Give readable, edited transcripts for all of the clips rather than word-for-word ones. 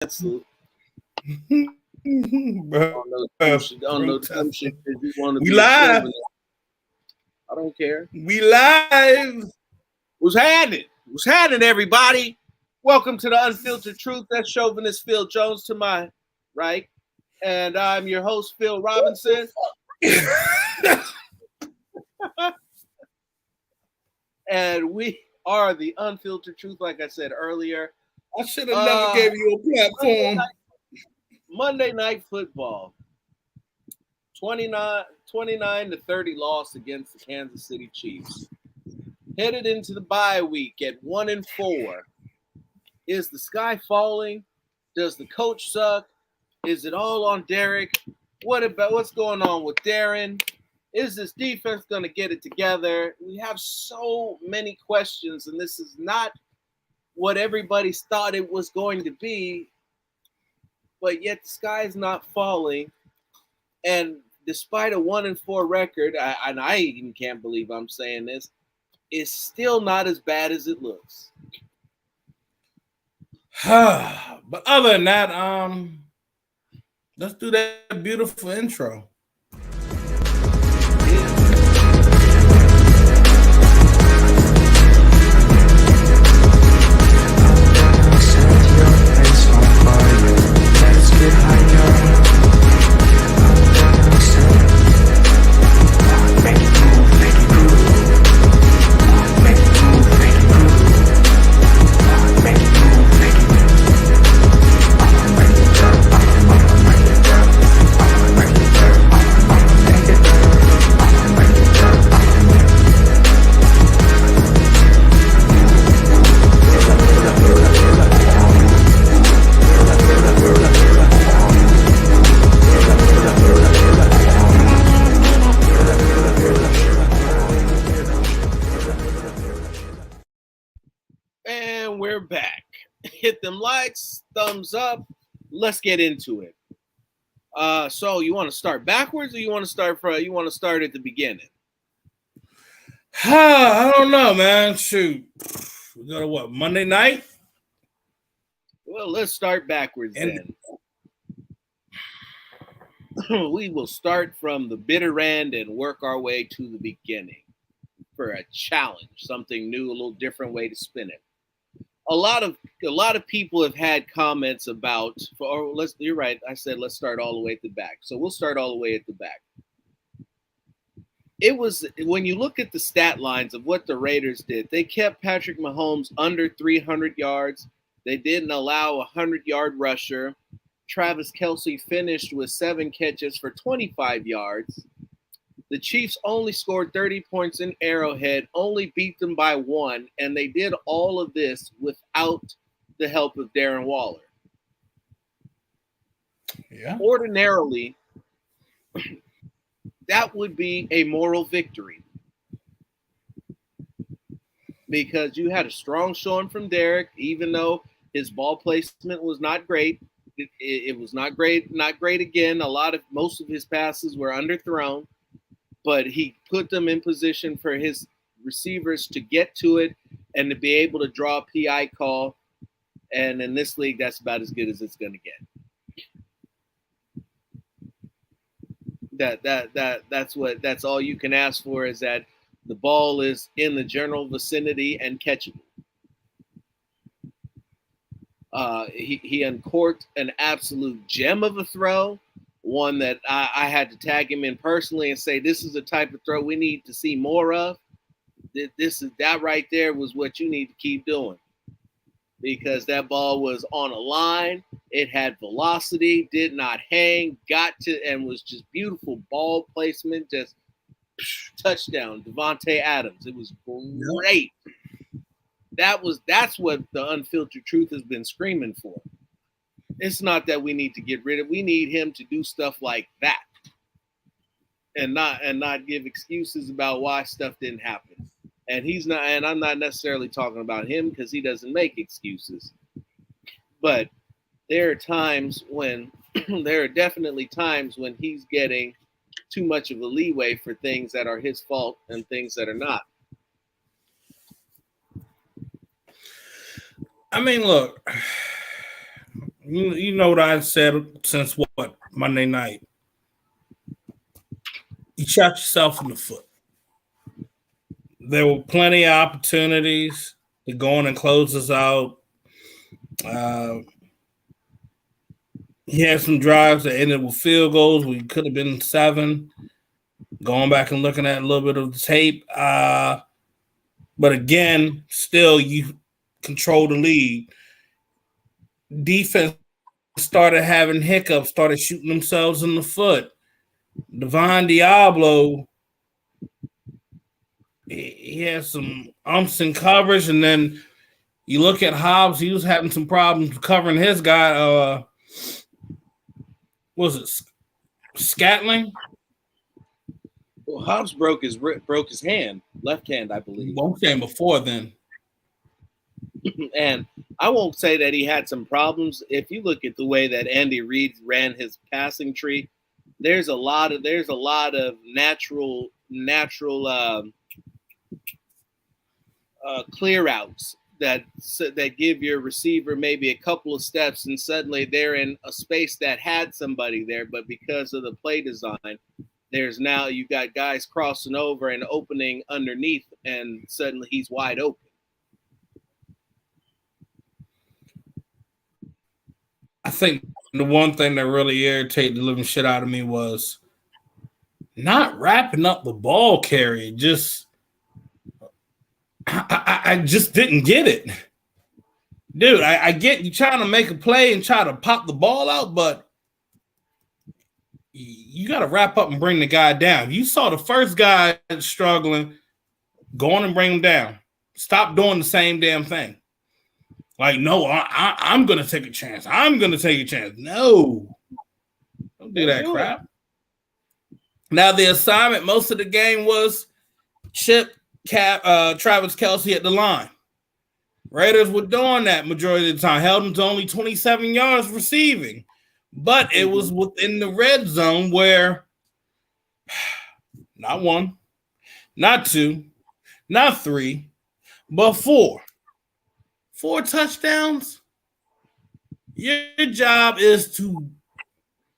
cancelled. Bro, On no dumb shit that you want to we be a live. chauvinist. I don't care. We live. What's happening? What's happening, everybody? Welcome to the Unfiltered Truth. That's chauvinist Phil Jones to my right. And I'm your host, Phil Robinson. And we are the Unfiltered Truth, like I said earlier. I should have never gave you a platform. Monday Night Football. 29 to 30 loss against the Kansas City Chiefs. Headed into the bye week at 1-4. Is the sky falling? Does the coach suck? Is it all on Derek? What's going on with Darren? Is this defense going to get it together? We have so many questions, and this is not what everybody thought it was going to be, but yet the sky is not falling. And despite a 1-4 record, and I even can't believe I'm saying this, it's still not as bad as it looks. But other than that, let's do that beautiful intro. And we're back. Hit them likes, thumbs up. Let's get into it. So you want to start backwards, or you want to start at the beginning? I don't know, man. Shoot, we go to what, Monday night? Well, let's start backwards then. We will start from the bitter end and work our way to the beginning for a challenge, something new, a little different way to spin it. A lot of people have had comments about. You're right. I said let's start all the way at the back. So we'll start all the way at the back. It was when you look at the stat lines of what the Raiders did. They kept Patrick Mahomes under 300 yards. They didn't allow a 100-yard rusher. Travis Kelce finished with 7 catches for 25 yards. The Chiefs only scored 30 points in Arrowhead, only beat them by 1, and they did all of this without the help of Darren Waller. Yeah. Ordinarily, that would be a moral victory because you had a strong showing from Derek, even though his ball placement was not great. It was not great again. Most of his passes were underthrown. But he put them in position for his receivers to get to it and to be able to draw a PI call. And in this league, that's about as good as it's going to get. That's all you can ask for, is that the ball is in the general vicinity and catchable. He uncorked an absolute gem of a throw. One that I had to tag him in personally and say, this is the type of throw we need to see more of. That right there was what you need to keep doing, because that ball was on a line. It had velocity, did not hang, and was just beautiful ball placement, just touchdown, Devontae Adams. It was great. That's what the Unfiltered Truth has been screaming for. It's not that we need to get rid of. We need him to do stuff like that, and not give excuses about why stuff didn't happen. And he's not. And I'm not necessarily talking about him because he doesn't make excuses. But there are definitely times when he's getting too much of a leeway for things that are his fault and things that are not. I mean, look, You know what I said since what Monday night. You shot yourself in the foot. There were plenty of opportunities to go in and close us out. Uh, he had some drives that ended with field goals. We could have been 7. Going back and looking at a little bit of the tape. But again, still you control the lead. Defense started having hiccups, started shooting themselves in the foot. Divine Diablo, he had some umps in coverage, and then you look at Hobbs, he was having some problems covering his guy. Was it Scatling? Well, Hobbs broke his hand, left hand, I believe. One game before then. And I won't say that he had some problems. If you look at the way that Andy Reid ran his passing tree, there's a lot of natural clear outs that give your receiver maybe a couple of steps, and suddenly they're in a space that had somebody there, but because of the play design, you got guys crossing over and opening underneath, and suddenly he's wide open. I think the one thing that really irritated the living shit out of me was not wrapping up the ball carry. I just didn't get it. Dude, I get you trying to make a play and try to pop the ball out, but you got to wrap up and bring the guy down. You saw the first guy struggling, go on and bring him down. Stop doing the same damn thing. Like, no, I'm going to take a chance. I'm going to take a chance. No. Don't do that crap. Now, the assignment most of the game was chip Travis Kelce at the line. Raiders were doing that majority of the time. Held him to only 27 yards receiving. But it was within the red zone where not 1, not 2, not 3, but 4. 4 touchdowns. Your job is to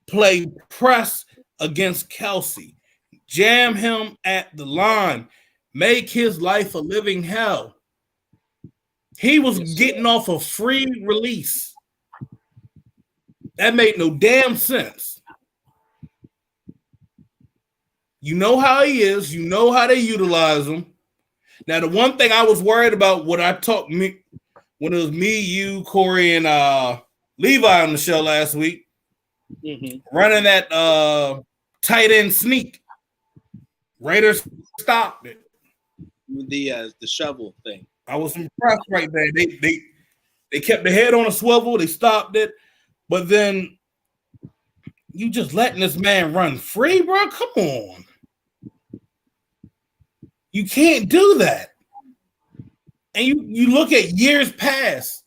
play press against Kelce. Jam him at the line. Make his life a living hell. He was getting off a free release. That made no damn sense. You know how he is. You know how they utilize him. Now, the one thing I was worried about when it was me, you, Corey, and Levi on the show last week, running that tight end sneak. Raiders stopped it. The shovel thing. I was impressed right there. They kept the head on a swivel. They stopped it. But then you just letting this man run free, bro? Come on. You can't do that. And you look at years past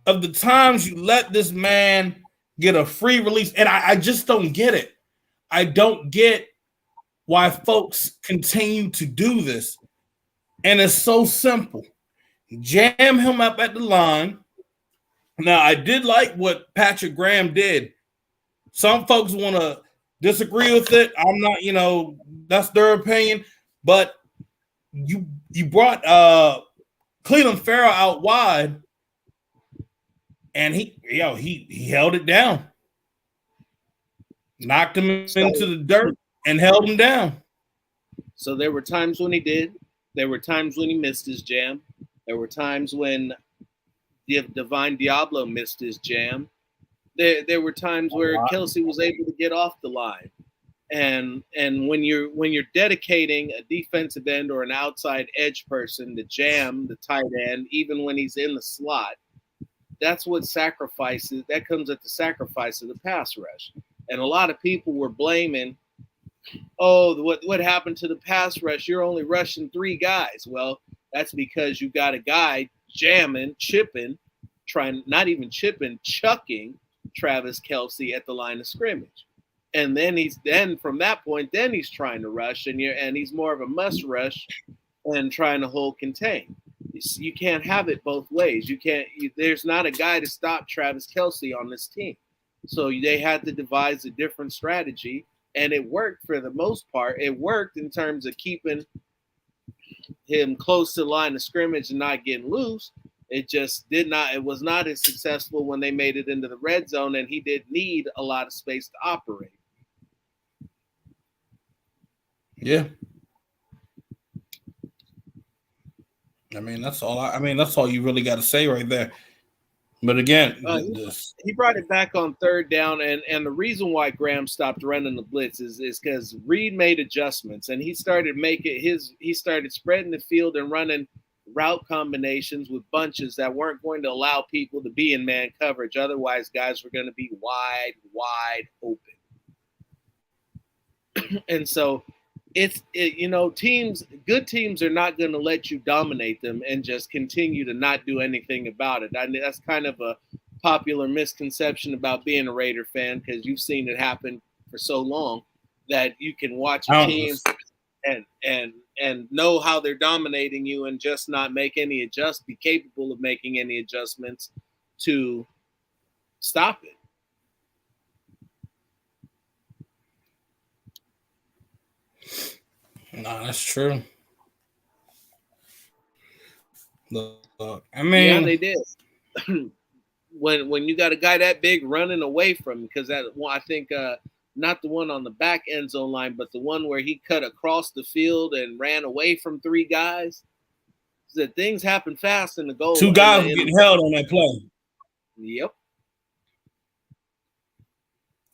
of the times you let this man get a free release, and I just don't get it. I don't get why folks continue to do this. And it's so simple. Jam him up at the line. Now, I did like what Patrick Graham did. Some folks want to disagree with it. I'm not, that's their opinion. But you brought Cleveland Farrell out wide, and he held it down. Knocked him into the dirt and held him down. So there were times when he did. There were times when he missed his jam. There were times when Divine Diablo missed his jam. There were times where Kelce was able to get off the line. And when you're dedicating a defensive end or an outside edge person to jam the tight end, even when he's in the slot, that's what sacrifices. That comes at the sacrifice of the pass rush. And a lot of people were blaming, what happened to the pass rush? You're only rushing 3 guys. Well, that's because you got a guy jamming, chipping, chucking Travis Kelce at the line of scrimmage. And then from that point, he's trying to rush, and he's more of a must rush and trying to hold contain. You can't have it both ways. There's not a guy to stop Travis Kelce on this team. So they had to devise a different strategy, and it worked for the most part. It worked in terms of keeping him close to the line of scrimmage and not getting loose. It just did not. It was not as successful when they made it into the red zone, and he did need a lot of space to operate. Yeah. That's all. That's all you really got to say right there. But again, he brought it back on third down, and the reason why Graham stopped running the blitz is because Reed made adjustments, and he started spreading the field and running route combinations with bunches that weren't going to allow people to be in man coverage. Otherwise, guys were going to be wide open. And so good teams are not going to let you dominate them and just continue to not do anything about it. I mean, that's kind of a popular misconception about being a Raider fan, because you've seen it happen for so long that you can watch a team and know how they're dominating you and just not be capable of making any adjustments to stop it. No, that's true. Look, yeah, they did. when you got a guy that big running away from, because that one, I think not the one on the back end zone line, but the one where he cut across the field and ran away from three guys. That things happen fast in the goal. Two guys were getting held on that play. Yep.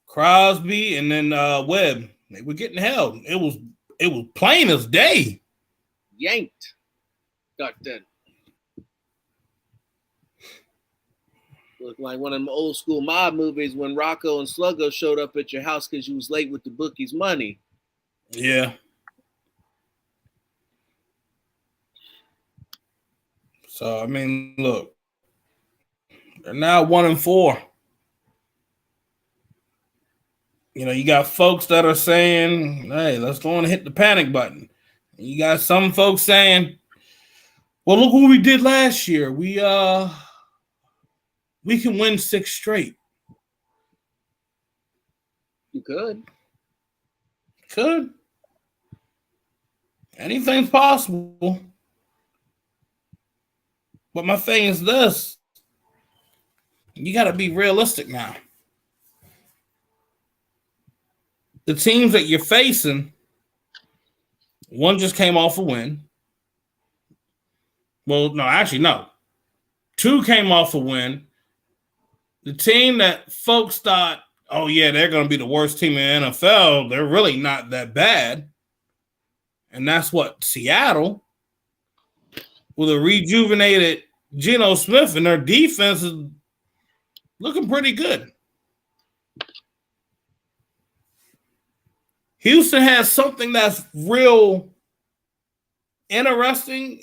Crosby and then Webb. They were getting held. It was plain as day. Yanked. Got that. Looked like one of them old school mob movies when Rocco and Sluggo showed up at your house because you was late with the bookie's money. Yeah. So, look. They're now 1-4. You got folks that are saying, hey, let's go and hit the panic button. You got some folks saying, well, look what we did last year. We can win 6 straight. You could. Could. Anything's possible. But my thing is this. You got to be realistic now. The teams that you're facing, one just came off a win. Well, no, actually, no. 2 came off a win. The team that folks thought, oh, yeah, they're going to be the worst team in the NFL, they're really not that bad. And that's what Seattle, with a rejuvenated Geno Smith, and their defense is looking pretty good. Houston has something that's real interesting,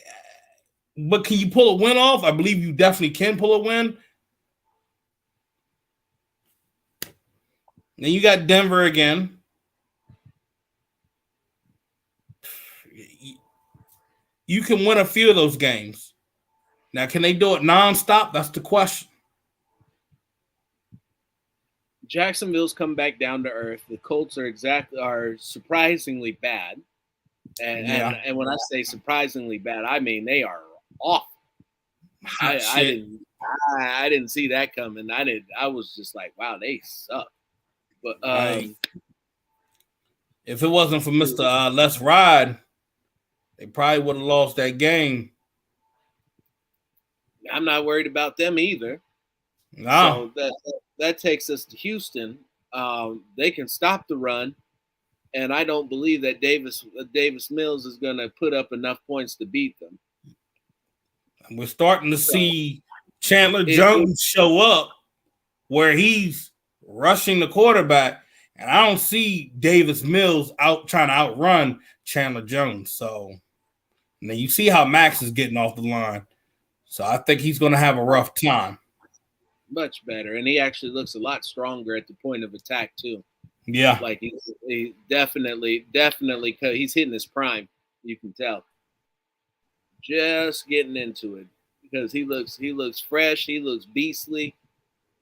but can you pull a win off? I believe you definitely can pull a win. Then you got Denver again. You can win a few of those games. Now, can they do it nonstop? That's the question. Jacksonville's come back down to earth. The Colts are surprisingly bad. And when I say surprisingly bad, I mean they are awful. I didn't see that coming. I was just like, wow, they suck. But if it wasn't for Mr. Let's Ride, they probably would have lost that game. I'm not worried about them either. No. So that takes us to Houston. They can stop the run, and I don't believe that Davis Mills is going to put up enough points to beat them. And we're starting to see Chandler Jones show up where he's rushing the quarterback, and I don't see Davis Mills trying to outrun Chandler Jones. So now you see how Max is getting off the line. So I think he's going to have a rough time. Much better, and he actually looks a lot stronger at the point of attack too. Yeah, like he definitely, because he's hitting his prime. You can tell. just getting into it because he looks fresh. He looks beastly.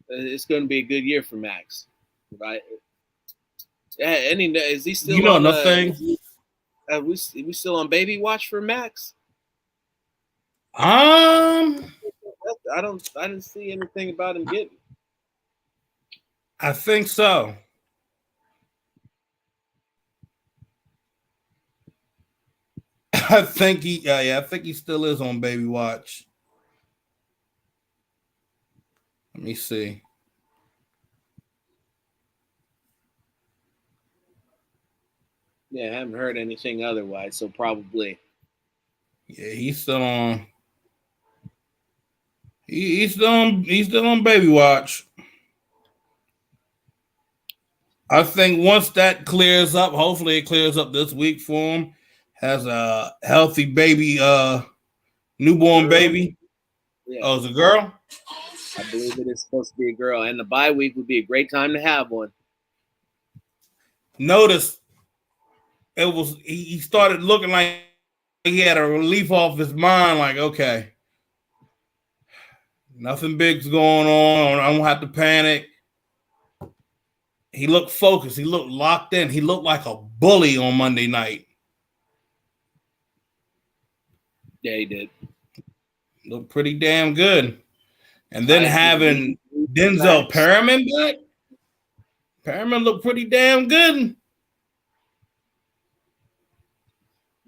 It's going to be a good year for Max, right? Yeah, is he You still know on? another thing. We still on baby watch for Max? I didn't see anything about him getting. I think so. I think I think he still is on baby watch. Let me see. Yeah, I haven't heard anything otherwise, so probably. Yeah, he's still on. He's still on baby watch. I think once that clears up, hopefully it clears up this week for him. Has a healthy baby, newborn baby. Yeah. Oh, it's a girl? I believe it is supposed to be a girl, and the bye week would be a great time to have one. Notice it was he started looking like he had a relief off his mind, like, okay, nothing big's going on. I don't have to panic. He looked focused. He looked locked in. He looked like a bully on Monday night. Yeah, he did. Looked pretty damn good. And then having Denzel Max. Perriman back, Perriman looked pretty damn good.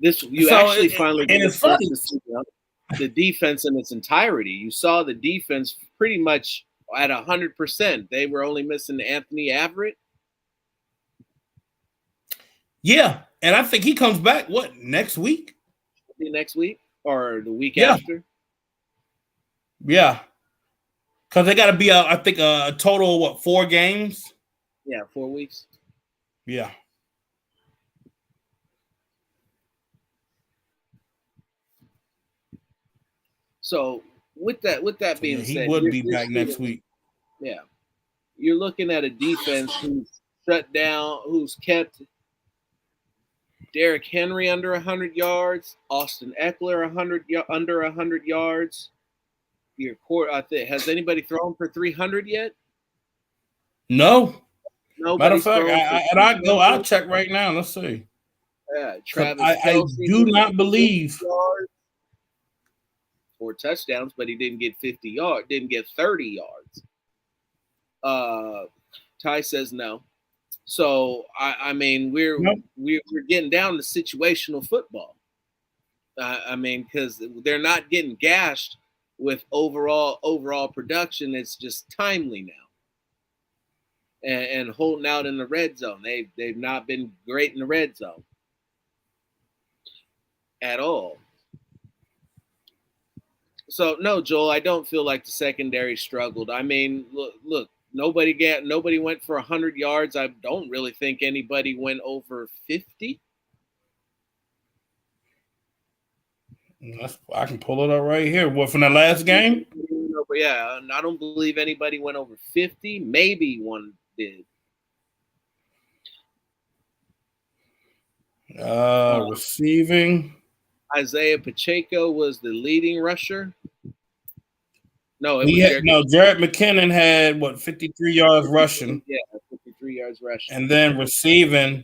Finally get a chance to see the defense in its entirety. You saw the defense pretty much at 100%. They were only missing Anthony Averett. Yeah, and I think he comes back, what, next week? Next week or the week after? Yeah. Because they got to be, I think, a total of, what, 4 games? Yeah, 4 weeks. Yeah. So with that being said, he would be back next week. Yeah, you're looking at a defense who's shut down, who's kept Derrick Henry under 100 yards, Austin Eckler under 100 yards. Your court, has anybody thrown for 300 yet? No. Nobody's matter of fact, I'll check right now. Let's see. Yeah, Travis I do not believe 4 touchdowns, but he didn't get 50 yards, didn't get 30 yards. Ty says no. So I mean we're getting down to situational football. I mean, because they're not getting gashed with overall production. It's just timely now. And holding out in the red zone. They've not been great in the red zone at all. So no, Joel, I don't feel like the secondary struggled. I mean, look, nobody went for 100 yards. I don't really think anybody went over 50. I can pull it up right here. What, from the last game? Yeah, I don't believe anybody went over 50. Maybe one did. Receiving. Isaiah Pacheco was the leading rusher. No, Jared McKinnon had 53 yards rushing. Yeah, 53 yards rushing. And then receiving,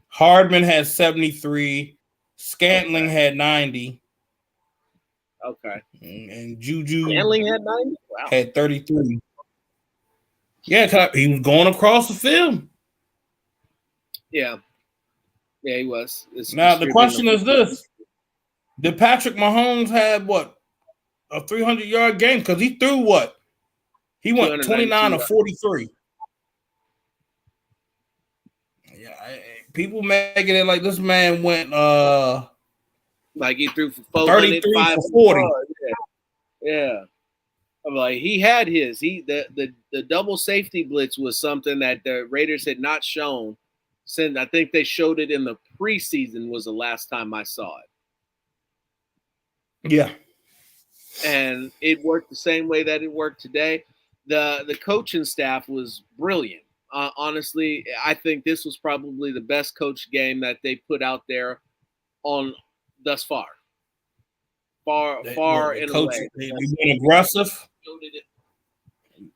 Hardman had 73. Scantling had 90. Okay. And Juju Scantling had 90? Wow. Had 33. Yeah, he was going across the field. Yeah. Yeah, he was. Now, the question is this. Did Patrick Mahomes have a 300-yard game? Because he threw what? He went 29 or 43. Yeah, people making it like this man went like he threw for 33 for 40. Yeah. I'm like, he had his. The double safety blitz was something that the Raiders had not shown since I think they showed it in the preseason was the last time I saw it. Yeah. And it worked the same way that it worked today. The coaching staff was brilliant. Honestly, I think this was probably the best coach game that they put out there on thus far. far The and coach, away. they went aggressive.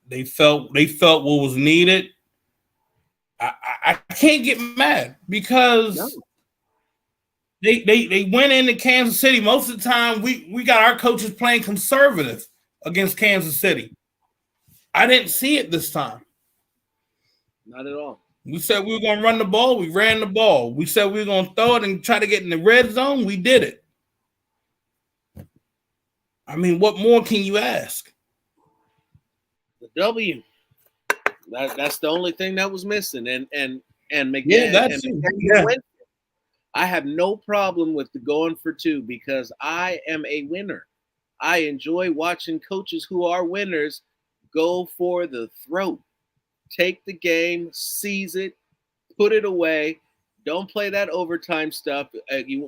They felt what was needed. I can't get mad because they went into Kansas City. Most of the time, we got our coaches playing conservative against Kansas City. I didn't see it this time. Not at all. We said we were going to run the ball. We ran the ball. We said we were going to throw it and try to get in the red zone. We did it. I mean, what more can you ask? The W. That's the only thing that was missing. And McGinn, Yeah, that's and yeah. I have no problem with the going for two because I am a winner. I enjoy watching coaches who are winners go for the throat. Take the game, seize it, put it away. Don't play that overtime stuff.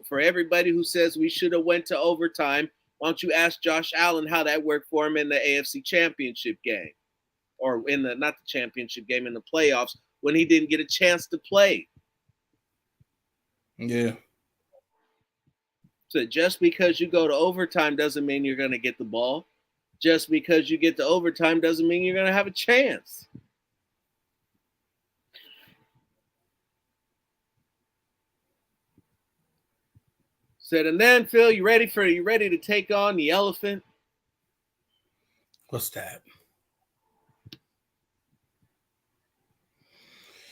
For everybody who says we should have went to overtime, why don't you ask Josh Allen how that worked for him in the AFC Championship game, or in the not the championship game, in the playoffs when he didn't get a chance to play. Yeah. So just because you go to overtime doesn't mean you're going to get the ball. Just because you get to overtime doesn't mean you're going to have a chance. Said, and then Phil, you ready to take on the elephant? What's that?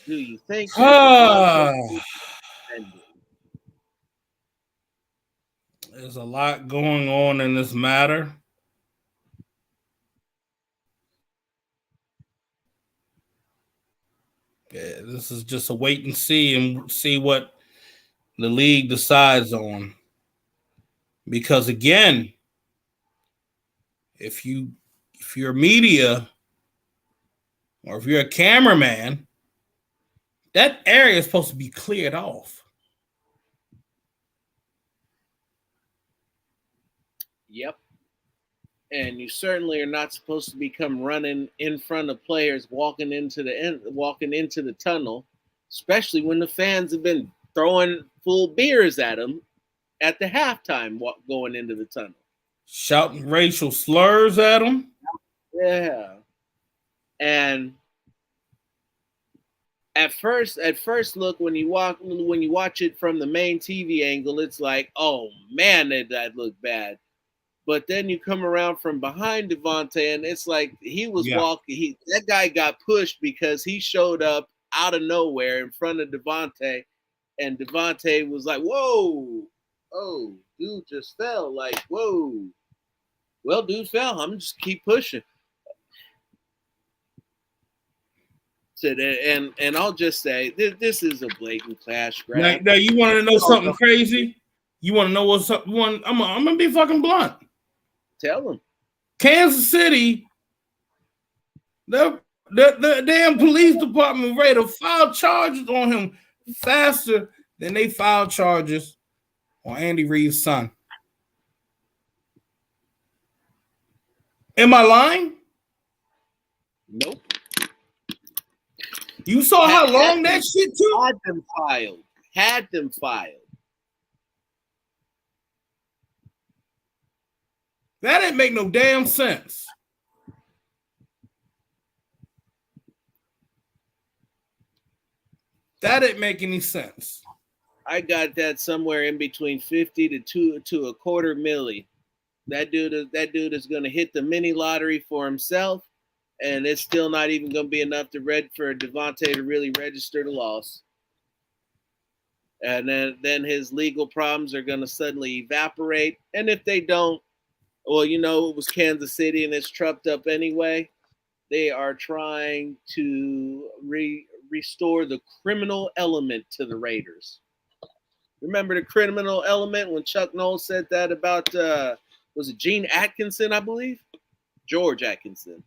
Do you think there's a lot going on in this matter? Yeah, this is just a wait and see what the league decides on. Because again, if you're media or if you're a cameraman, that area is supposed to be cleared off. Yep. And you certainly are not supposed to become running in front of players walking into the tunnel, especially when the fans have been throwing full beers at them at the halftime going into the tunnel. Shouting racial slurs at them. Yeah. And at first look, when you watch it from the main TV angle, it's like, oh man, that looked bad. But then you come around from behind Devontae, and it's like he was walking. That guy got pushed because he showed up out of nowhere in front of Devontae, and Devontae was like, "Whoa, oh, dude just fell!" Like, "Whoa, well, dude fell. I'm just keep pushing." So and I'll just say this is a blatant clash grab. Now you want to know something crazy? You want to know what's up? I'm gonna be fucking blunt. Tell them. Kansas City, the damn police department ready to file charges on him faster than they filed charges on Andy Reid's son. Am I lying? Nope. You saw how long that shit took? Had them filed. That didn't make no damn sense. That didn't make any sense. I got that somewhere in between 50 to a quarter milli. That dude is going to hit the mini lottery for himself, and it's still not even going to be enough for Devontae to really register the loss. And then his legal problems are going to suddenly evaporate. And if they don't, well, it was Kansas City and it's trucked up anyway. They are trying to restore the criminal element to the Raiders. Remember the criminal element when Chuck Noll said that about, was it Gene Atkinson, I believe? George Atkinson.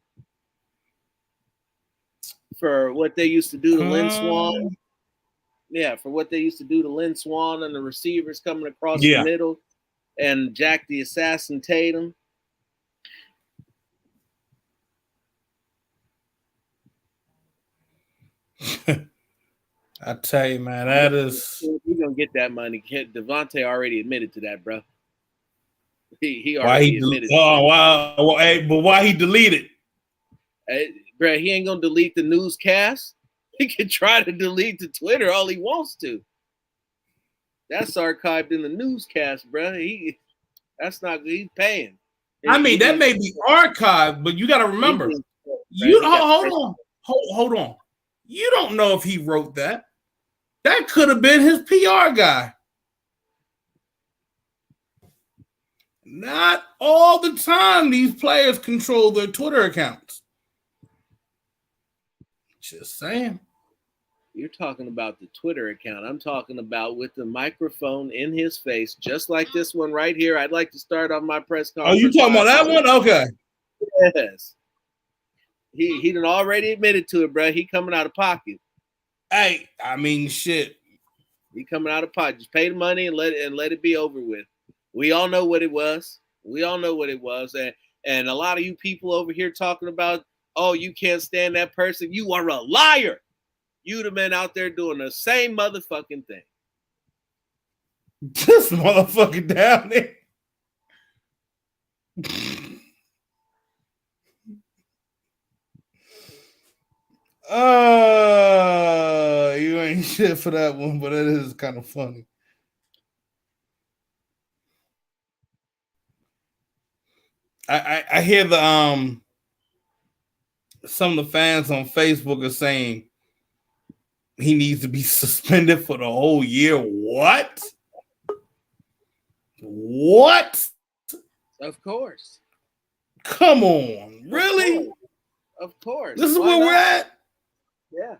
For what they used to do to Lynn Swan. Yeah, for what they used to do to Lynn Swan and the receivers coming across the middle and Jack the Assassin Tatum. I tell you, man, that is... You're going to get that money. Devontae already admitted to that, bro. He already admitted. Oh wow! Well, hey, but why he deleted? Hey, bro, he ain't gonna delete the newscast. He can try to delete the Twitter all he wants to. That's archived in the newscast, bro. That's not good. He's paying. I mean, that may be archived, but you got to remember. Hold on. You don't know if he wrote that. That could have been his PR guy. Not all the time these players control their Twitter accounts. Just saying. You're talking about the Twitter account. I'm talking about with the microphone in his face, just like this one right here. I'd like to start off my press conference. Oh, you talking about that one? Okay. Yes. He done already admitted to it, bro. He coming out of pocket. Hey, I mean, shit. He coming out of pocket. Just pay the money and let it be over with. We all know what it was. And a lot of you people over here talking about, oh, you can't stand that person. You are a liar. You'd have been out there doing the same motherfucking thing. This motherfucker down there. You ain't shit for that one, but it is kind of funny. I hear the some of the fans on Facebook are saying he needs to be suspended for the whole year. What? Of course. Come on, really? Of course. This is where we're at? Yeah.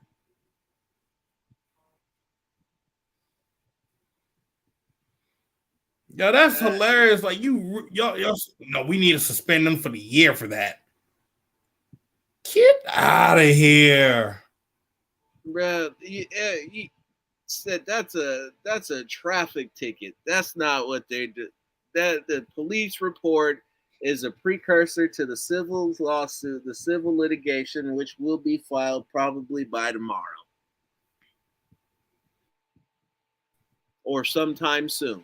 Yo, that's hilarious. Like y'all, no, we need to suspend them for the year for that. Get out of here, bro. He said that's a traffic ticket. That's not what they do. That the police report is a precursor to the civil lawsuit, the civil litigation, which will be filed probably by tomorrow or sometime soon.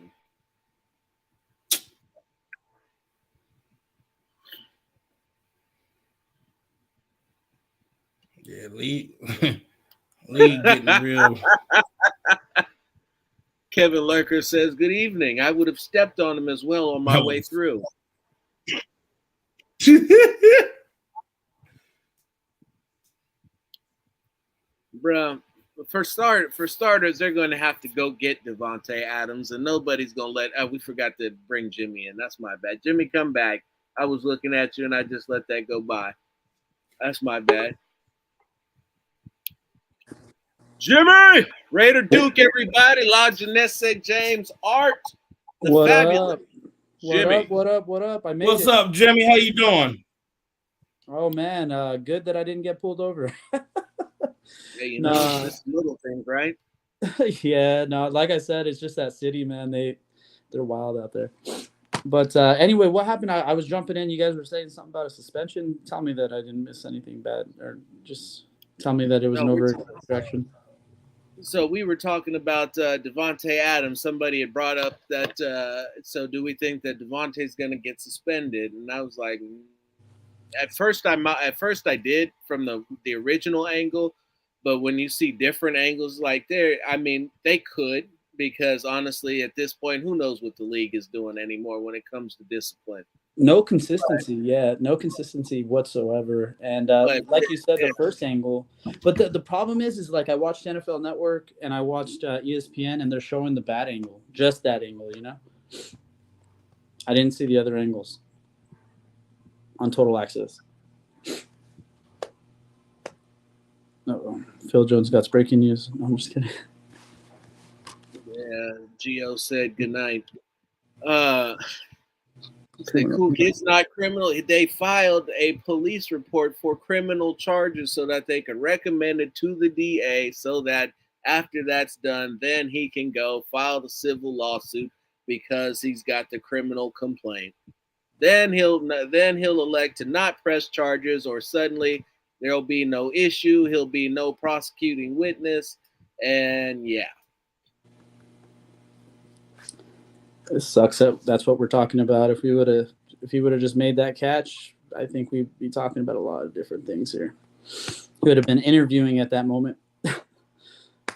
Yeah, Lee getting real. Kevin Lurker says, "Good evening. I would have stepped on him as well on my way through." Bro, for starters, they're going to have to go get Davante Adams, and nobody's going to let. Oh, we forgot to bring Jimmy in. That's my bad. Jimmy, come back. I was looking at you, and I just let that go by. That's my bad. Jimmy, Raider Duke, everybody. La Janesse, James, Art, the what fabulous up? Jimmy. What up? I made What's it. up, Jimmy? How you doing? Oh man, good that I didn't get pulled over. Yeah, you know, just little things, right? Yeah, no, like I said, it's just that city, man. They're wild out there. But anyway, what happened? I was jumping in. You guys were saying something about a suspension. Tell me that I didn't miss anything bad, or just tell me that it was an overreaction. So we were talking about Davante Adams. Somebody had brought up that. So do we think that Davante's going to get suspended? And I was like, at first I did from the original angle, but when you see different angles like there, I mean, they could, because honestly, at this point, who knows what the league is doing anymore when it comes to discipline. No consistency, no consistency whatsoever. And like you said, the first angle. But the problem is like I watched NFL Network and I watched ESPN, and they're showing the bad angle, just that angle, you know. I didn't see the other angles on Total Access. Uh-oh. Phil Jones got breaking news. No, I'm just kidding. Yeah, Gio said good night. It's not criminal. They filed a police report for criminal charges so that they could recommend it to the DA, so that after that's done, then he can go file the civil lawsuit because he's got the criminal complaint. Then he'll elect to not press charges, or suddenly there'll be no issue. He'll be no prosecuting witness, and yeah. It sucks that that's what we're talking about. If he would have just made that catch, I think we'd be talking about a lot of different things here. He would have been interviewing at that moment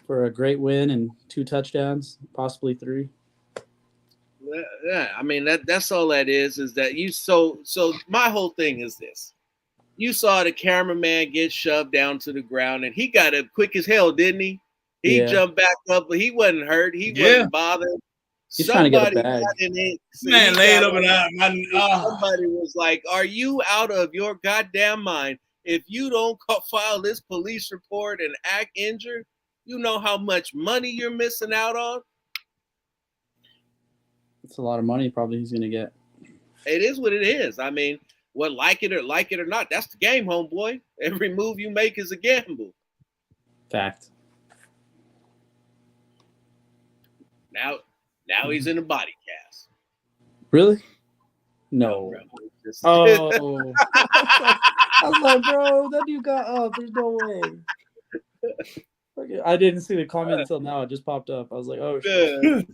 for a great win and 2 touchdowns, possibly 3. Yeah, I mean that's all that is that you so my whole thing is this. You saw the cameraman get shoved down to the ground and he got up quick as hell, didn't he? He jumped back up, but he wasn't hurt. He wasn't bothered. He's trying to get a bag. Man laid over there. Somebody was like, "Are you out of your goddamn mind? If you don't file this police report and act injured, you know how much money you're missing out on." It's a lot of money probably he's going to get. It is what it is. I mean, what like it or not, that's the game, homeboy. Every move you make is a gamble. Fact. Now he's in a body cast. Really? No. Oh. I was like, bro, that dude got up. There's no way. Okay. I didn't see the comment until now. It just popped up. I was like, oh, shit.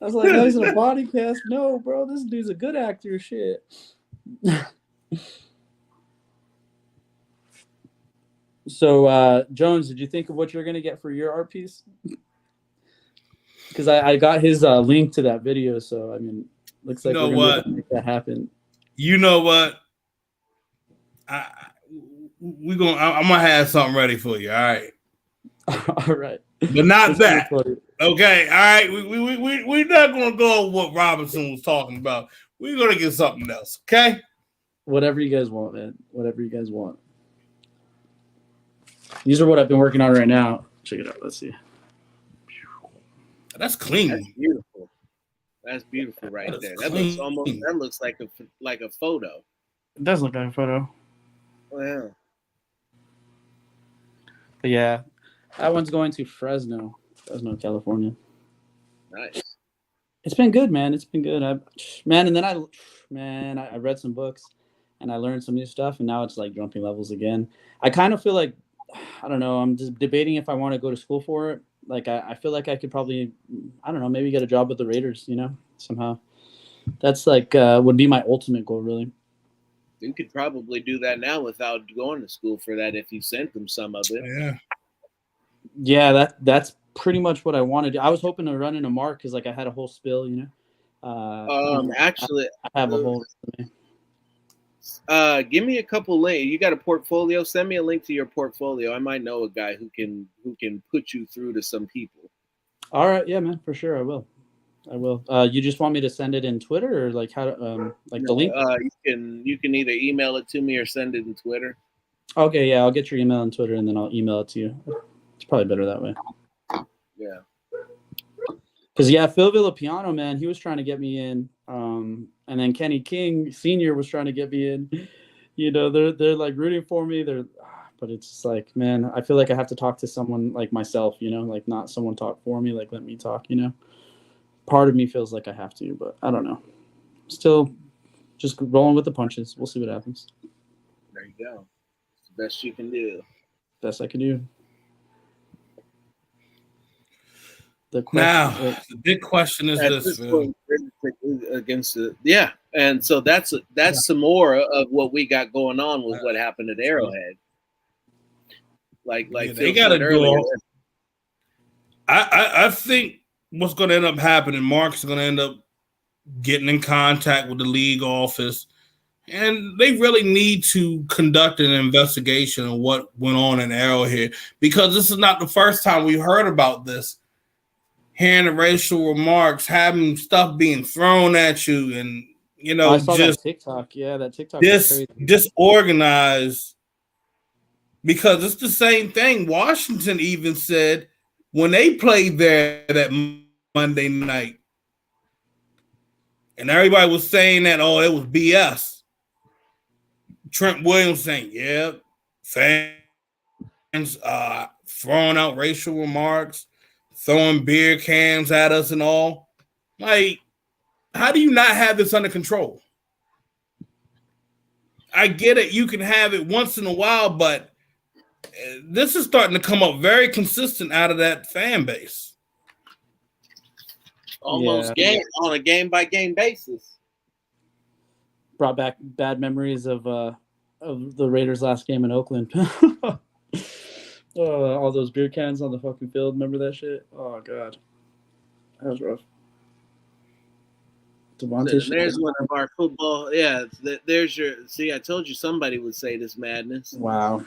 I was like, no, he's in a body cast. No, bro, this dude's a good actor. Shit. So, Jones, did you think of what you're going to get for your art piece? Because I got his link to that video. So, I mean, looks like we're going to make that happen. You know what? I'm going to have something ready for you. All right. All right. But not that. Okay. All right. We're not going to go with what Robinson was talking about. We're going to get something else. Okay. Whatever you guys want, man. Whatever you guys want. These are what I've been working on right now. Check it out. Let's see. That's clean. That's beautiful. That's beautiful right there. That looks like a photo. It does look like a photo. Wow. But yeah, that one's going to Fresno, California. Nice. It's been good, man. It's been good. I read some books and I learned some new stuff, and now it's like jumping levels again. I kind of feel like, I don't know, I'm just debating if I want to go to school for it. Like, I feel like I could probably, I don't know, maybe get a job with the Raiders, somehow. That's like, would be my ultimate goal, really. You could probably do that now without going to school for that if you sent them some of it. Yeah. Yeah, that's pretty much what I wanted. I was hoping to run into Mark because, like, I had a whole spill, Actually, I have a whole. Give me a couple links. You got a portfolio? Send me a link to your portfolio. I might know a guy who can put you through to some people. All right, yeah, man, for sure, I will. You just want me to send it in Twitter or like how to the link? You can either email it to me or send it in Twitter. Okay, yeah, I'll get your email on Twitter and then I'll email it to you. It's probably better that way. Yeah. Because Phil Villapiano, man, he was trying to get me in, and then Kenny King Sr. was trying to get me in. They're like rooting for me. But it's just like, man, I feel like I have to talk to someone like myself, like not someone talk for me, like let me talk, Part of me feels like I have to, but I don't know. Still just rolling with the punches. We'll see what happens. There you go. It's the best you can do. Best I can do. The big question is this against the and so that's some more of what we got going on with what happened at Arrowhead. Like they got to go. I think what's going to end up happening, Mark's going to end up getting in contact with the league office, and they really need to conduct an investigation of what went on in Arrowhead, because this is not the first time we've heard about this. Hearing the racial remarks, having stuff being thrown at you, and I saw just that TikTok. Yeah, that TikTok. Disorganized, because it's the same thing. Washington even said when they played there that Monday night, and everybody was saying that, oh, it was BS. Trent Williams saying, yeah, fans throwing out racial remarks, throwing beer cans at us and all. Like, how do you not have this under control? I get it. You can have it once in a while, but this is starting to come up very consistent out of that fan base. almost on a game by game basis. Brought back bad memories of the Raiders' last game in Oakland. All those beer cans on the fucking field. Remember that shit? Oh god, that was rough. There's one of our football. Yeah, there's your. See, I told you somebody would say this madness. Wow.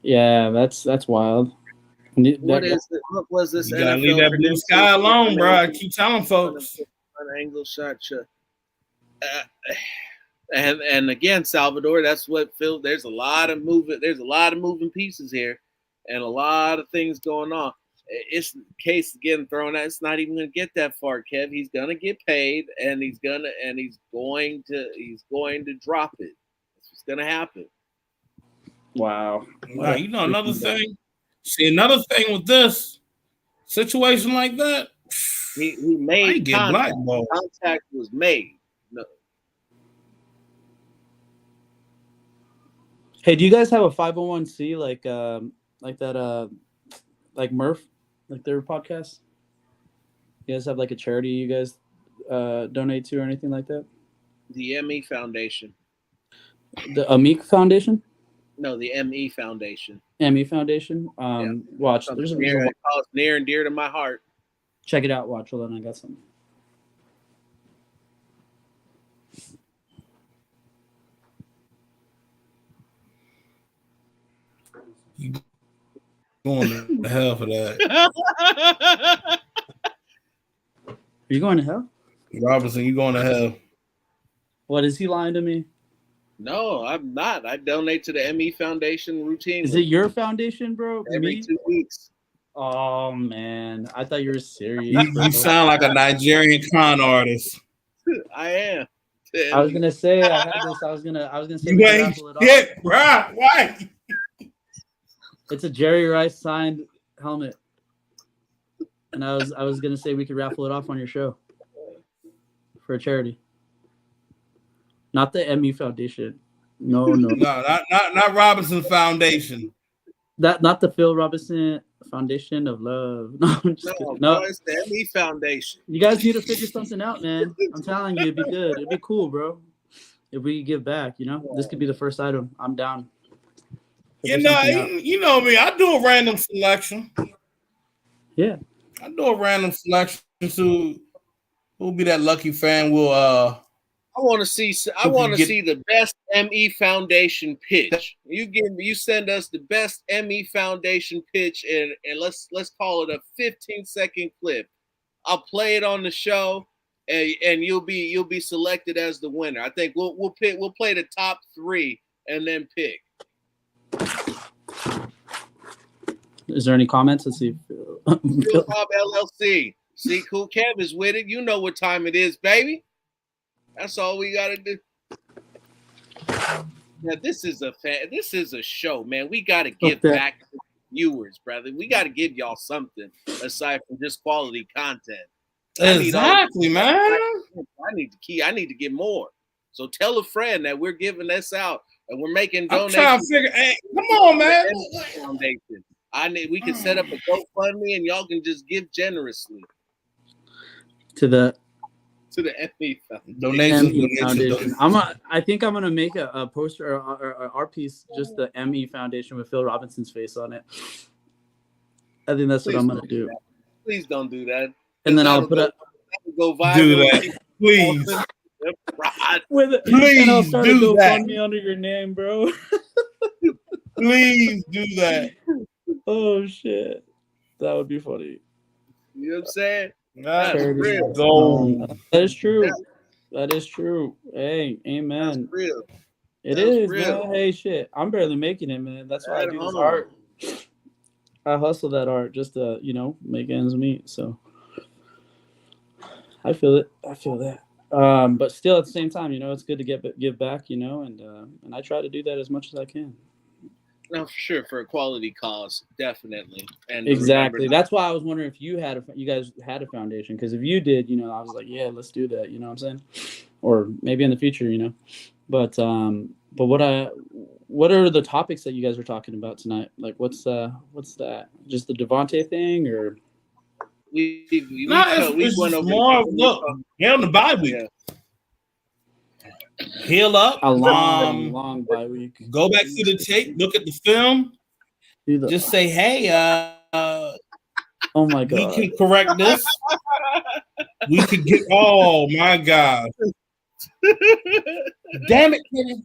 Yeah, that's wild. What was this? You gotta leave that blue sky alone, bro. I keep telling folks. An angle shot. And again, Salvador, that's what Phil. There's a lot of moving pieces here, and a lot of things going on. It's case getting thrown out. It's not even going to get that far, Kev. He's going to get paid, and he's going to drop it. That's what's going to happen. Wow. Wow. You know another thing. See, another thing with this situation like that, he made contact. Contact was made. No. Hey, do you guys have a 501c like that like Murph, like their podcast? You guys have like a charity you guys donate to or anything like that? The ME Foundation. The Amik Foundation? No, the ME Foundation. ME Foundation. Watch. There's near and dear to my heart. Check it out. Watch. Hold on, I got something. You going to hell for that. Are you going to hell? Robinson, you going to hell. What, is he lying to me? No, I'm not. I donate to the ME Foundation routinely. Is it your foundation, bro? Every 2 weeks. Oh, man. I thought you were serious. You sound like a Nigerian con artist. I am. I was going to say, I had this. I was gonna say, you ain't shit, bro. Why? It's a Jerry Rice signed helmet. And I was going to say we could raffle it off on your show for a charity. Not the ME Foundation. No. No, not Robinson Foundation. Not the Phil Robinson Foundation of Love. No, I'm just kidding. No, it's the ME Foundation. You guys need to figure something out, man. I'm telling you, it'd be good. It'd be cool, bro. If we give back, this could be the first item. I'm down. You know me. I do a random selection. Yeah. I do a random selection. So who'll be that lucky fan? I want to see the best ME Foundation pitch. You send us the best ME Foundation pitch, and let's call it a 15-second clip. I'll play it on the show, and you'll be selected as the winner. I think we'll play the top 3 and then pick. Is there any comments? Let's see. Phil Cobb LLC. See, Cool Kev is with it. You know what time it is, baby. That's all we gotta do. Now this is a show, man. We gotta give back to the viewers, brother. We gotta give y'all something aside from just quality content. Exactly, man. I need to get more. So tell a friend that we're giving this out and we're making donations. I'm trying to figure. Hey, come on, man. Foundation. We can set up a GoFundMe and y'all can just give generously to the ME Foundation. I think I'm gonna make a poster or art piece, just the ME Foundation with Phil Robinson's face on it. I think that's what I'm gonna do. Please don't do that. And then I'll put up. Go viral. Do that, please. Please I'll start do a GoFundMe under your name, bro. Please do that. Oh shit, that would be funny. You know what I'm saying? That's real. That is true. That is true. Hey, amen. That's real. It is, man. Hey, shit. I'm barely making it, man. That's why I do this art. I hustle that art just to, make ends meet. So I feel it. I feel that. But still, at the same time, it's good to give back, and I try to do that as much as I can. No, for sure, for a quality cause, definitely. And exactly. That's why I was wondering if you guys had a foundation, because if you did, I was like, yeah, let's do that. You know what I'm saying? Or maybe in the future, But what are the topics that you guys are talking about tonight? Like, what's that? Just the Devontae thing, or? We it's went just over more. Look, they're on the bye week. Yeah. Heal up. A long bye week. Go back to the tape. Look at the film. Just say, hey, oh my we god, can correct this. We could get. Oh my god. Damn it, Kenny.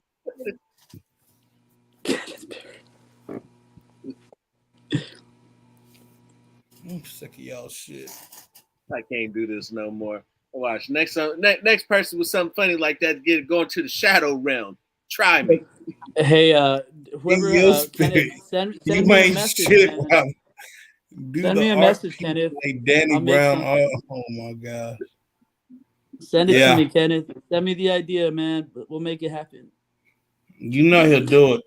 I'm sick of y'all shit. I can't do this no more. Watch next person with something funny like that going to the shadow realm. Try me. Hey, whoever Kenneth, send me a message. Send me a message, Kenneth. Like Danny Brown. Oh my god. Send it to me, Kenneth. Send me the idea, man. We'll make it happen. You know he'll do it.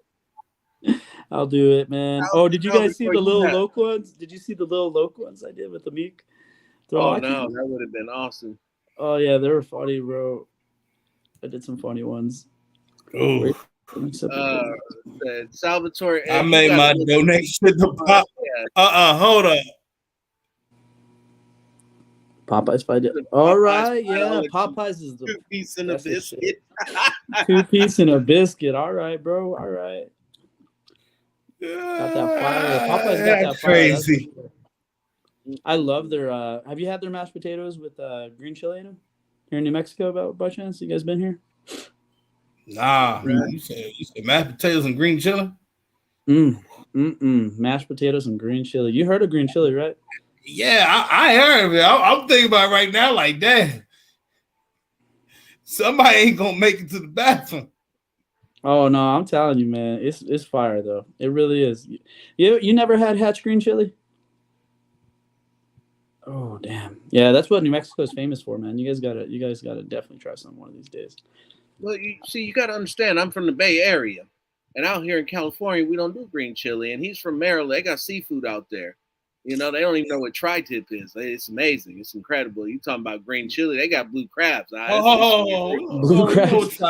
I'll do it, man. Did you guys see the little Loke ones? Did you see the little Loke ones I did with the Meek? No, that would have been awesome. Oh yeah, they were funny, bro. I did some funny ones. Oh, Salvatore. I made my donation to Pop. Hold up. Popeyes fight it. All right, yeah. Popeyes is the 2 piece and a biscuit. 2 piece and a biscuit. All right, bro. All right. Got that fire. Popeyes got that fire. Crazy. I love their. Have you had their mashed potatoes with green chili in them? Here in New Mexico, by chance? You guys been here? Nah. You said mashed potatoes and green chili? Mashed potatoes and green chili. You heard of green chili, right? Yeah, I heard of it. I'm thinking about it right now like, damn. Somebody ain't gonna make it to the bathroom. Oh no, I'm telling you, man, it's fire though. It really is. You never had Hatch green chili? Oh damn. Yeah, that's what New Mexico is famous for, man. You guys gotta definitely try some one of these days. Well, you gotta understand, I'm from the Bay Area. And out here in California, we don't do green chili. And he's from Maryland. They got seafood out there. You know, they don't even know what tri-tip is. It's amazing. It's incredible. You talking about green chili? They got blue crabs. Blue crabs. He's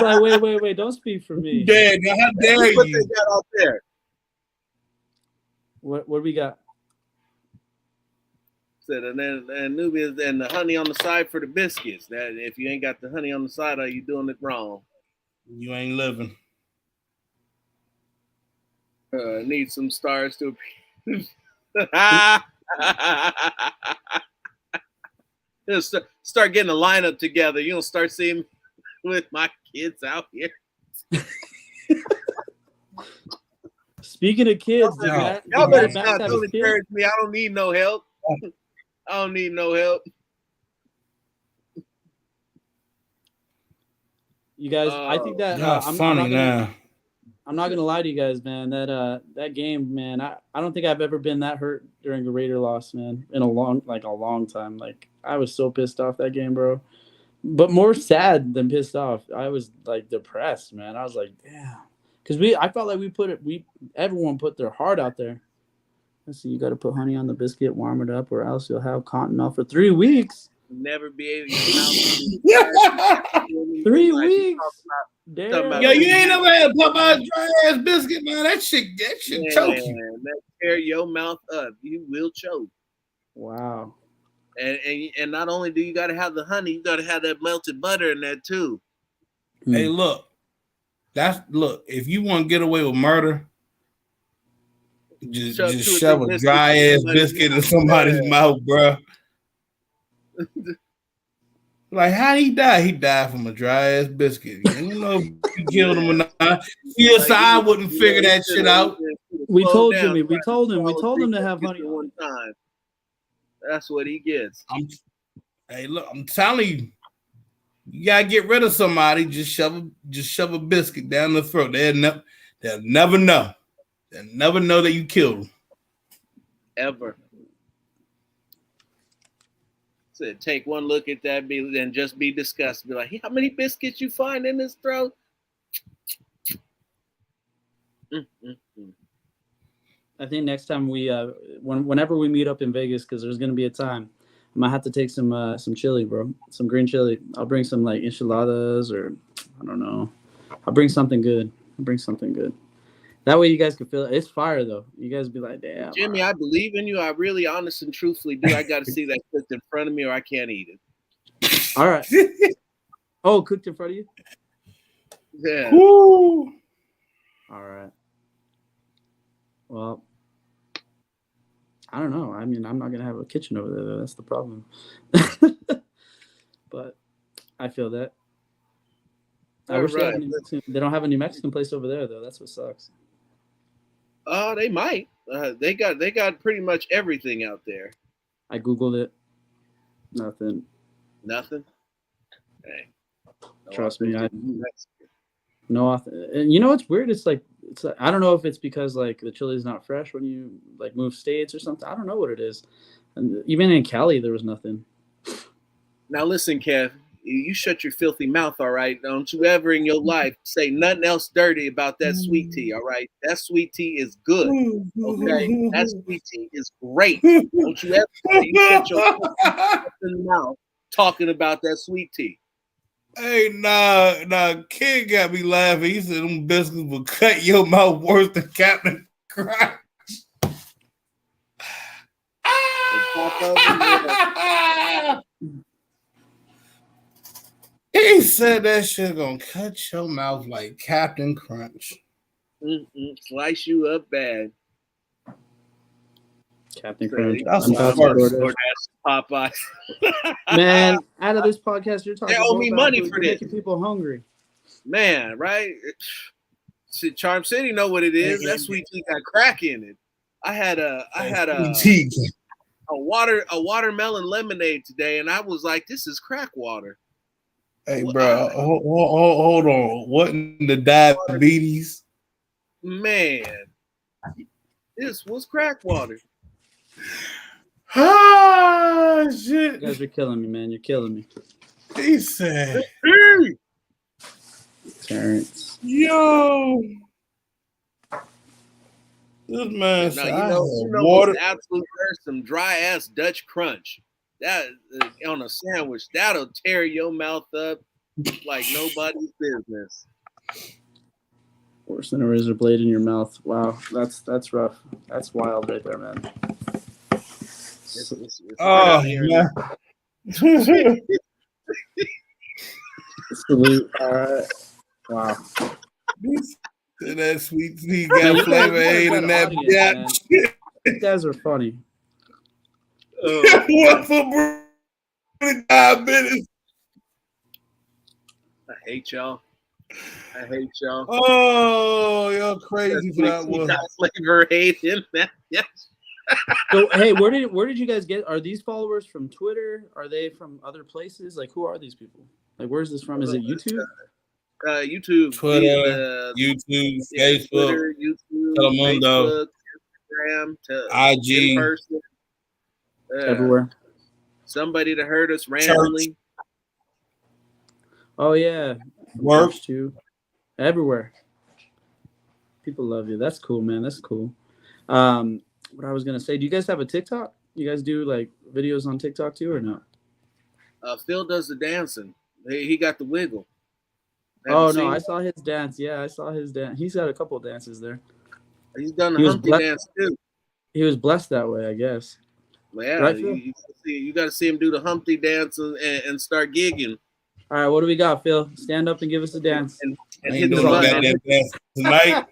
like, wait. Don't speak for me. Dad, how dare you? What they got out there? What we got? Said and Nubians and the honey on the side for the biscuits. That if you ain't got the honey on the side, are you doing it wrong? You ain't living. Need some stars to start getting a lineup together. You'll start seeing me with my kids out here. Speaking of kids, y'all better not encourage me. I don't need no help. I don't need no help. You guys, I think that I'm not gonna lie to you guys, man. That game, man. I don't think I've ever been that hurt during a Raider loss, man. In a long time. Like I was so pissed off that game, bro. But more sad than pissed off. I was like depressed, man. I was like, damn, because I felt like everyone put their heart out there. Let's see, you got to put honey on the biscuit, warm it up, or else you'll have cotton mouth for 3 weeks. Never be able to 3 weeks. Damn. Yo, you ain't never had Popeye's dry ass biscuit, man. That shit choke you. That tear your mouth up. You will choke. Wow. And not only do you got to have the honey, you got to have that melted butter in that too. Hey, look. If you want to get away with murder, just shove a dry ass biscuit in somebody's mouth, bro. Like, how he die? He died from a dry ass biscuit. You don't know if you killed him or not. CSI wouldn't figure that shit out. We told Jimmy. We told him to have honey one time. That's what he gets. Hey, look, I'm telling you, you gotta get rid of somebody. Just shove a biscuit down the throat. They'll never know. They'll never know that you killed them. Ever. So take one look at that and just be disgusted. Be like, how many biscuits you find in his throat? I think next time whenever we meet up in Vegas, because there's gonna be a time, I'm gonna have to take some chili, bro. Some green chili. I'll bring some like enchiladas or I don't know. I'll bring something good. That way you guys can feel it. It's fire though. You guys be like, damn. Jimmy, I believe in you. I really, honest and truthfully do. I got to see that cooked in front of me, or I can't eat it. All right. Oh, cooked in front of you? Yeah. Woo. All right. Well, I don't know. I mean, I'm not gonna have a kitchen over there though. That's the problem. But I feel that. I wish they had a New Mexican. They don't have a New Mexican place over there though. That's what sucks. They might. They got pretty much everything out there. I googled it. Nothing. Nothing. Hey, no Trust me. No. And you know what's weird? It's like I don't know if it's because like the chili is not fresh when you like move states or something. I don't know what it is. And even in Cali, there was nothing. Now listen, Kev. You shut your filthy mouth, all right? Don't you ever in your life say nothing else dirty about that sweet tea, all right? That sweet tea is good, okay? That sweet tea is great. Don't you ever say you shut your filthy mouth talking about that sweet tea. Hey, nah, kid got me laughing. He said them biscuits will cut your mouth worse than Captain Crunch. He said that shit gonna cut your mouth like Captain Crunch. Slice you up bad. Captain Crunch. That's Popeye. Man, out of this podcast, you're talking. They owe me money for this. Making people hungry. Man, right? Charm City know what it is. That sweet tea got crack in it. I had a watermelon lemonade today, and I was like, "This is crack water." Hey, bro, hold on. What in the diabetes? Man, this was crack water. Ah, shit. You guys are killing me, man. You're killing me. He said, "Hey, Terrence. Yo. This man said, water. Absolute some dry ass Dutch crunch. That on a sandwich, that'll tear your mouth up like nobody's business. Worse than a razor blade in your mouth. Wow, that's rough. That's wild right there, man. Oh, yeah. Salute. All right. Wow. That sweet tea got flavor aid in that. You guys are funny. What for diabetes? I hate y'all. Oh, you're crazy for that one. Flavor aid in that. Yes. So hey, where did you guys get? Are these followers from Twitter? Are they from other places? Like, who are these people? Like, where's this from? Is it YouTube? YouTube, Twitter, YouTube, Facebook, Twitter, YouTube, Telemundo, Facebook, Instagram, IG, in person, everywhere. Somebody that heard us randomly. Church. Oh yeah, work too. Everywhere. People love you. That's cool, man. That's cool. What I was gonna say, do you guys have a TikTok? You guys do like videos on TikTok too, or no? Phil does the dancing. He got the wiggle. Oh no, I saw his dance. Yeah, I saw his dance. He's got a couple of dances there. He's done the Humpty dance too. He was blessed that way, I guess. Yeah, right, you got to see him do the Humpty dance and start gigging. All right, what do we got, Phil? Stand up and give us a dance. And hit the button tonight.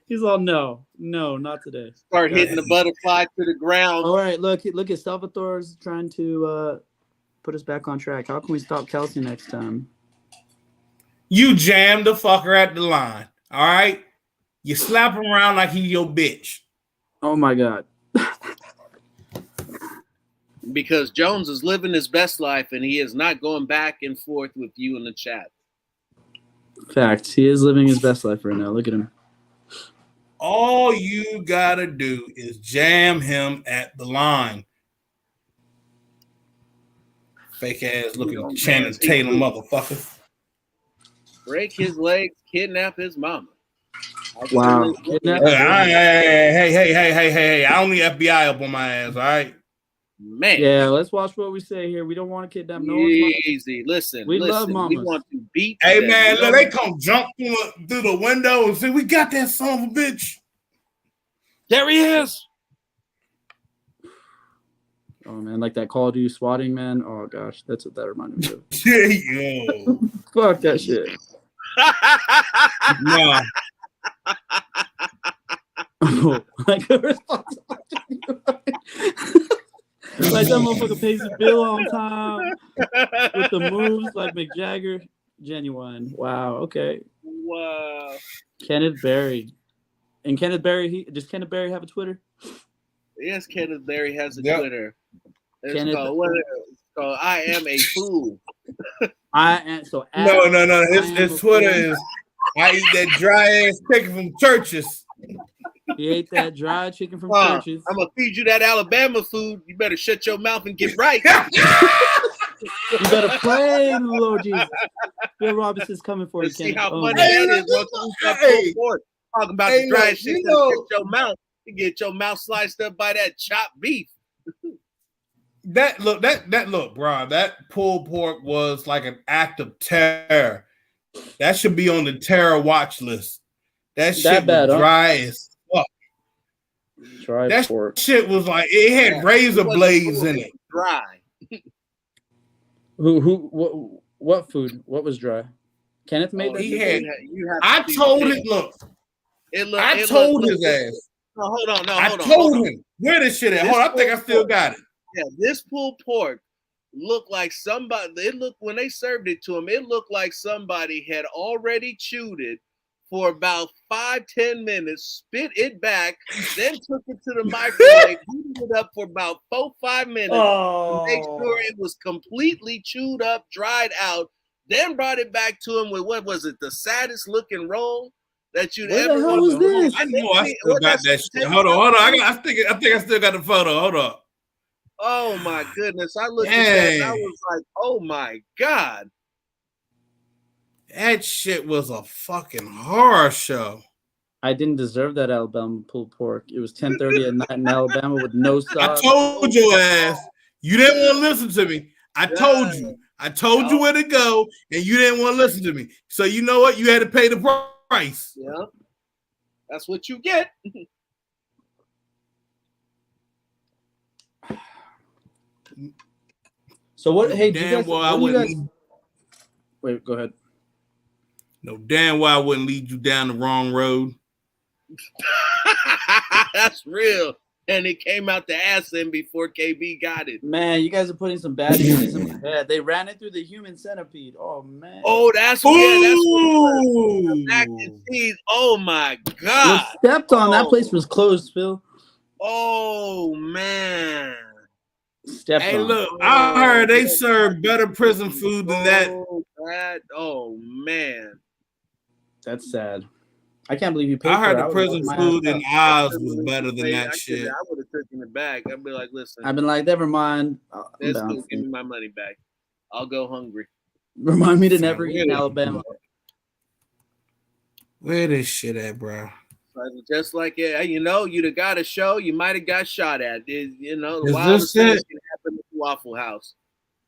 He's all no, not today. Start hitting the butterfly to the ground. All right, look at Salvatore's trying to put us back on track. How can we stop Kelsey next time? You jam the fucker at the line. All right, you slap him around like he your bitch. Oh my God. Because Jones is living his best life and he is not going back and forth with you in the chat. Facts. He is living his best life right now. Look at him. All you gotta do is jam him at the line. Fake ass looking Channing Tatum motherfucker. Break his legs, kidnap his mama. Hey, I don't need FBI up on my ass, all right? Man. Yeah, let's watch what we say here. We don't want to kidnap no one's mom. Easy. Listen. We listen. love mamas. We want to beat. Hey them. man, look, they come jump through the window and say, "We got that son of a bitch." There he is. Oh man, like that Call of Duty swatting man. Oh gosh, that's what that reminded me of. Yeah, yo. Fuck that shit. Nah. Like a response. Like that motherfucker pays his bill on time with the moves like Mick Jagger. Genuine. Wow. Okay. Wow. Kenneth Berry. And Kenneth Berry, does Kenneth Berry have a Twitter? Yes, Kenneth Berry has a Yep. Twitter. It's called I Am a Fool. No. His Twitter is I eat that dry ass chicken from churches. He ate that dry chicken from churches. I'm gonna feed you that Alabama food. You better shut your mouth and get right. You better pray, Lord Jesus. Bill Robinson's coming for you, See Kenneth. how funny that is. Talking about the dry shit that shut your mouth. You get your mouth sliced up by that chopped beef. That look, bro. That pulled pork was like an act of terror. That should be on the terror watch list. That shit was dry as fuck. That pork. shit was like it had razor blades in it. Dry. What food? What was dry? Kenneth made that. He had. I told him, look. I told his ass. No, hold on. I told him where this shit at. Hold on, I think I still got it. Yeah, this pulled pork looked like somebody. It looked when they served it to him. It looked like somebody had already chewed it for about 5-10 minutes, spit it back, then took it to the microwave, heated it up for about 4-5 minutes, to make sure it was completely chewed up, dried out, then brought it back to him with what was it, the saddest looking roll that you'd ever. What the hell was this? I know I still got that shit. Hold on. I think I still got the photo. Hold on. Oh my goodness! I looked at that and I was like, "Oh my god!" That shit was a fucking horror show. I didn't deserve that Alabama pulled pork. It was 10:30 at night in Alabama with no sauce. I told your ass. You didn't want to listen to me. I told you. I told you where to go, and you didn't want to listen to me. So you know what? You had to pay the price. Yeah, that's what you get. So what? Hey, damn well I wouldn't. Wait, go ahead. No, damn well I wouldn't lead you down the wrong road. That's real. And it came out the ass end before KB got it. Man, you guys are putting some bad ideas in my head. They ran it through the human centipede. Oh man. Oh, that's what mac and cheese. Oh my god. You stepped on that place was closed, Phil. Oh man. Hey, look, I heard they serve better prison food than that. Oh man. That's sad. I can't believe you paid I heard for the prison food in Oz was better than that shit. I would have taken it back. I'd be like, listen. I've been like, never mind. Give me my money back. I'll go hungry. Remind me to never eat in Alabama. Where this shit at, bro? Just like you know, you'd have got a show, you might have got shot at. You know, the wildest thing can happen at the Waffle House.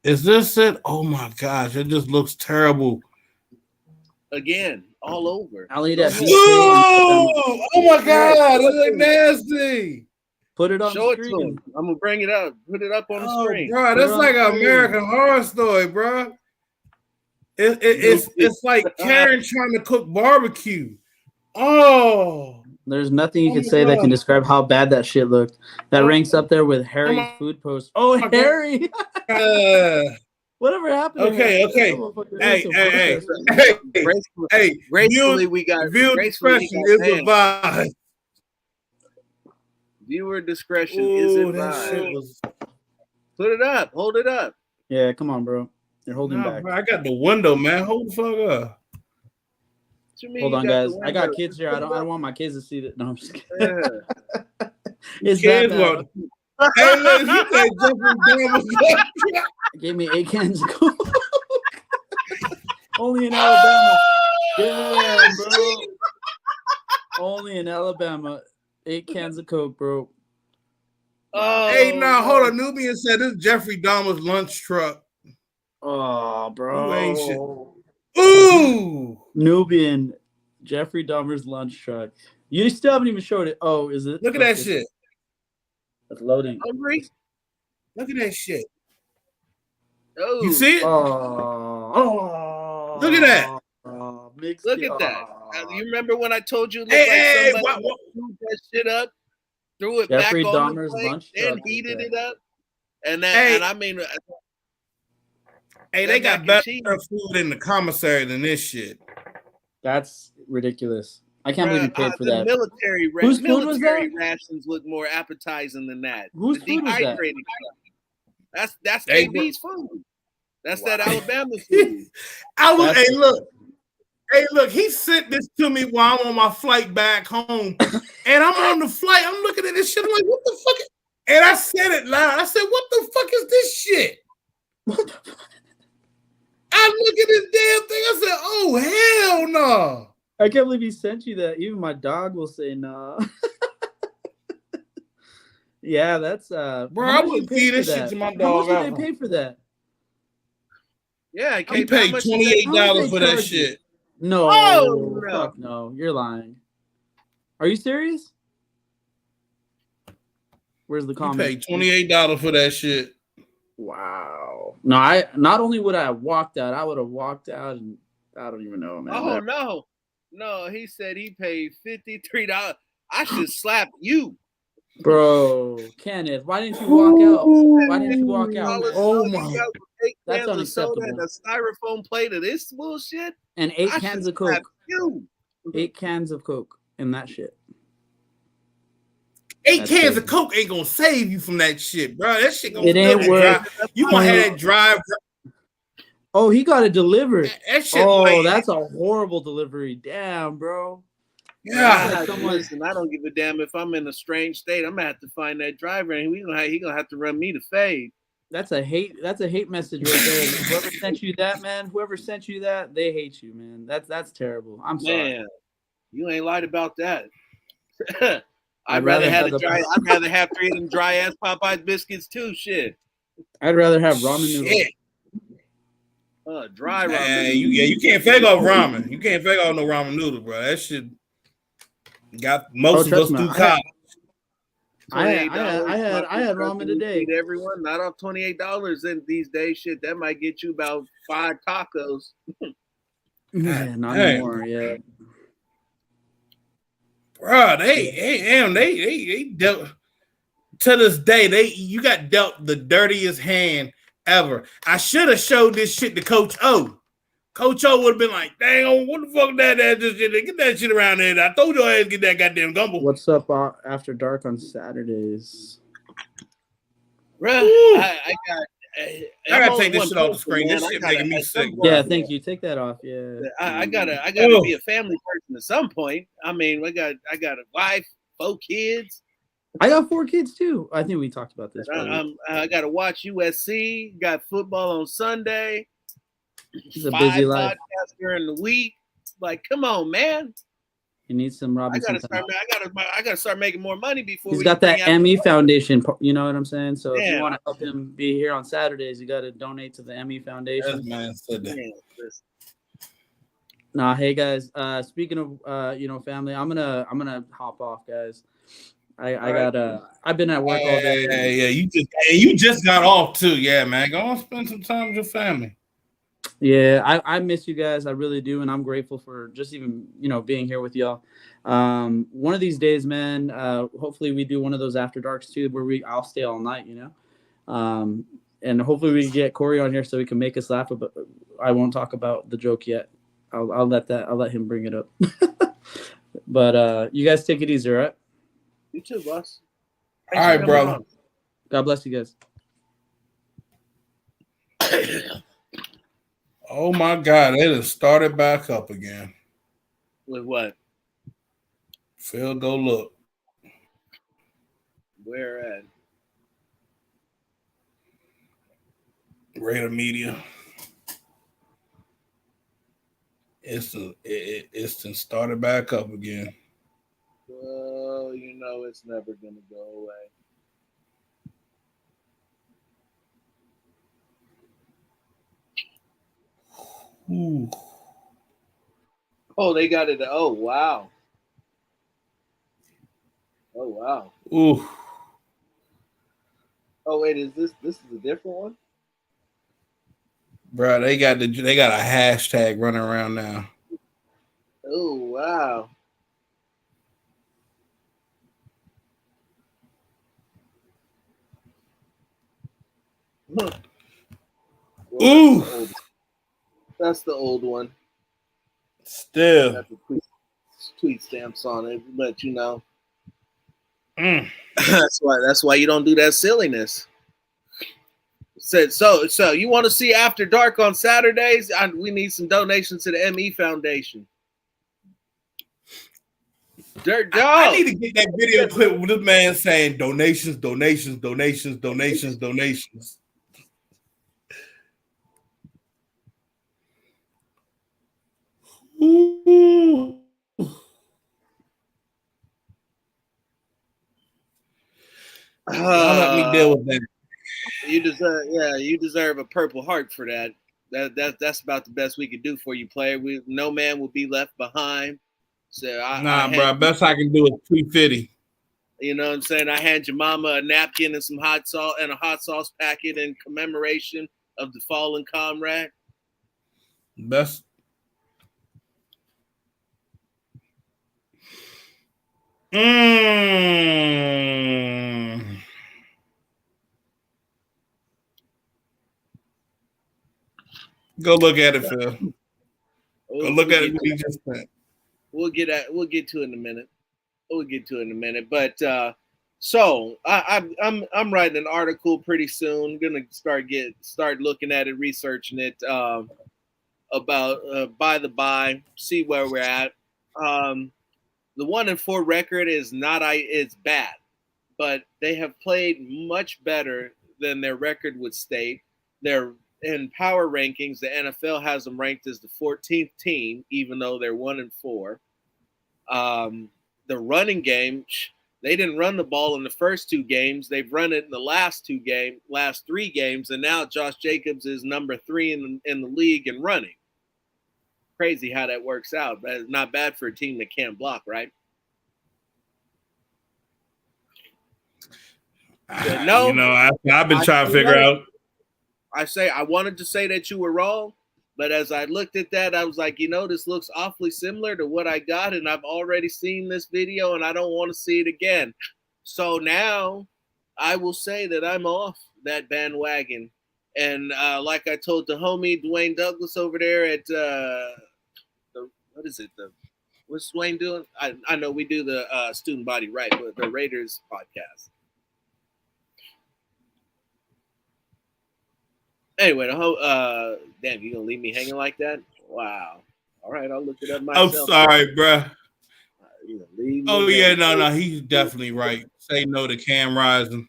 Is this it? Oh my gosh, it just looks terrible. Again, all over. I'll eat that. Oh my god, this is nasty. Put it on Show the screen. It to him. I'm gonna bring it up. Put it up on the screen. Bro, that's like an American Horror Story, bro. It's like Karen trying to cook barbecue. Oh, there's nothing you can say that can describe how bad that shit looked. That ranks up there with Harry's food post. Oh, Harry! Whatever happened? Okay. Hey, gracefully we got viewer discretion is advised. Viewer discretion is advised. Put it up. Hold it up. Yeah, come on, bro. You're holding back. Bro, I got the window, man. Hold the fuck up. Hold on, guys. I got kids here. I don't want my kids to see that. No, I'm just kidding. Yeah. It's kids that bad. Hey, look, you say Jeffrey Gave me 8 cans of Coke. Only in Alabama. Damn, bro. Only in Alabama. 8 cans of Coke, bro. Oh, Hey, now hold on. Nubian said this is Jeffrey Dahmer's lunch truck. Oh, You ain't shit. bro. Ooh. Nubian, Jeffrey Dahmer's lunch truck. You still haven't even showed it. Oh, is it? Look at that shit. It's loading. Hungry? Look at that shit. Oh, You see it? Look at that. Look at that. You remember when I told you it looked Hey, like somebody threw that shit up, threw it Jeffrey back on Dahmer's the plate, lunch and truck heated like it up? And that, Hey. and I mean, Hey, they got better food in the commissary than this shit. That's ridiculous. I can't believe you paid for that. Military Whose food was that? rations look more appetizing than that. Whose food was that? That's KB's food. That's that Alabama food. Hey, look, he sent this to me while I'm on my flight back home. And I'm on the flight. I'm looking at this shit. I'm like, what the fuck? And I said it loud. I said, what the fuck is this shit? I look at this damn thing. I said, oh, hell no. I can't believe he sent you that. Even my dog will say no. Yeah, that's bro. I wouldn't feed this shit to my dog. How much did they pay for that? Yeah, he paid $28 for that shit. No, no. Fuck no, you're lying. Are you serious? Where's the comment? He paid $28 for that shit. Wow. No, I not only would I have walked out, I would have walked out, and I don't even know, man. Oh no, he said he paid $53. I should slap you, bro. Kenneth, why didn't you walk out? Why didn't you walk out? Oh my! That's unacceptable. And a styrofoam plate of this bullshit, and 8 cans of Coke. You. 8 cans of Coke and that shit. 8 cans of Coke ain't gonna save you from that shit, bro. That shit gonna it ain't worth. You gonna have that drive. Oh, he got it delivered. That shit. Oh, that's a horrible delivery. Damn, bro. Yeah, listen, I don't give a damn if I'm in a strange state. I'm gonna have to find that driver, and he gonna have to run me to fade. That's a hate message right there. Whoever sent you that, man, whoever sent you that, they hate you, man. That's terrible. I'm sorry. Man, you ain't lied about that. I'd rather have 3 of them dry ass Popeyes biscuits too. Shit. I'd rather have ramen noodles. Dry ramen. You can't fake off ramen. You can't fake off no ramen noodles, bro. That shit got most of us through college. I had ramen today. Everyone, not off $28 in these days. Shit, that might get you about 5 tacos. Yeah, not anymore. Yeah, bro. They dealt to this day. You got dealt the dirtiest hand ever. I should have showed this shit to Coach O. Coach O would have been like, dang, what the fuck that get that shit around there. I told your ass get that goddamn gumbo. What's up after dark on Saturdays? Bro, I gotta take this shit off the screen. This shit making me sick. Yeah, thank you. Take that off. Yeah. I gotta be a family person at some point. I mean, I got a wife, 4 kids. I got 4 kids too. I think we talked about this. I gotta watch USC, got football on Sunday. It's a busy life. Podcasts during the week. Like, come on, man. You need some Robinson. I gotta start making more money before he's got that ME Foundation. You know what I'm saying? So if you want to help him be here on Saturdays, you got to donate to the ME Foundation. Man said that. Nah, hey guys. Speaking of, family, I'm gonna hop off, guys. I've been at work all day. Yeah, you just got off too. Yeah, man. Go on, spend some time with your family. Yeah, I miss you guys. I really do, and I'm grateful for just even being here with y'all. One of these days, man. Hopefully, we do one of those after darks too, where I'll stay all night. And hopefully we can get Corey on here so he can make us laugh. But I won't talk about the joke yet. I'll let him bring it up. But you guys take it easy, all right? You too, boss. All right, bro. God bless you guys. Oh my God, it has started back up again. With what? Phil, go look. Where at? Raider Media. It's started back up again. Well, it's never gonna go away. Ooh. Oh, they got it. Oh, wow. Oh, wow. Ooh. Oh, wait, is this is a different one? Bro, they got a hashtag running around now. Oh, wow. Well, Ooh. that's the old one. Still. Got the tweet stamps on it, but you know. Mm. That's why you don't do that silliness. Said so you want to see After Dark on Saturdays? We need some donations to the ME Foundation. Dirt dog. I need to get that video clip with this man saying donations, donations, donations, donations, donations. Ooh. Y'all let me deal with that. You deserve a Purple Heart for that. That's about the best we could do for you, player. No man will be left behind. So bro. Best I can do is 250. You know what I'm saying? I hand your mama a napkin and some hot sauce and a hot sauce packet in commemoration of the fallen comrade. Best. Go look at it, Phil. Go look at it. What he just said. We'll get to it in a minute. We'll get to it in a minute. But so I'm writing an article pretty soon. I'm gonna start looking at it, researching it about by the by, see where we're at. The 1-4 record is it's bad, but they have played much better than their record would state. They're in power rankings. The NFL has them ranked as the 14th team, even though they're 1-4. The running game, they didn't run the ball in the first 2 games. They've run it in the last 3 games, and now Josh Jacobs is number 3 in the league in running. Crazy how that works out. But it's not bad for a team that can't block, right? No, I've been trying to figure out. I wanted to say that you were wrong, but as I looked at that, I was like, this looks awfully similar to what I got, and I've already seen this video, and I don't want to see it again. So now I will say that I'm off that bandwagon. And like I told the homie Dwayne Douglas over there at what's Dwayne doing? I know we do the Student Body Right, but the Raiders podcast. Anyway, damn, you gonna leave me hanging like that? Wow. All right, I'll look it up myself. I'm sorry, bro. No, he's definitely right. Say no to Cam Rising.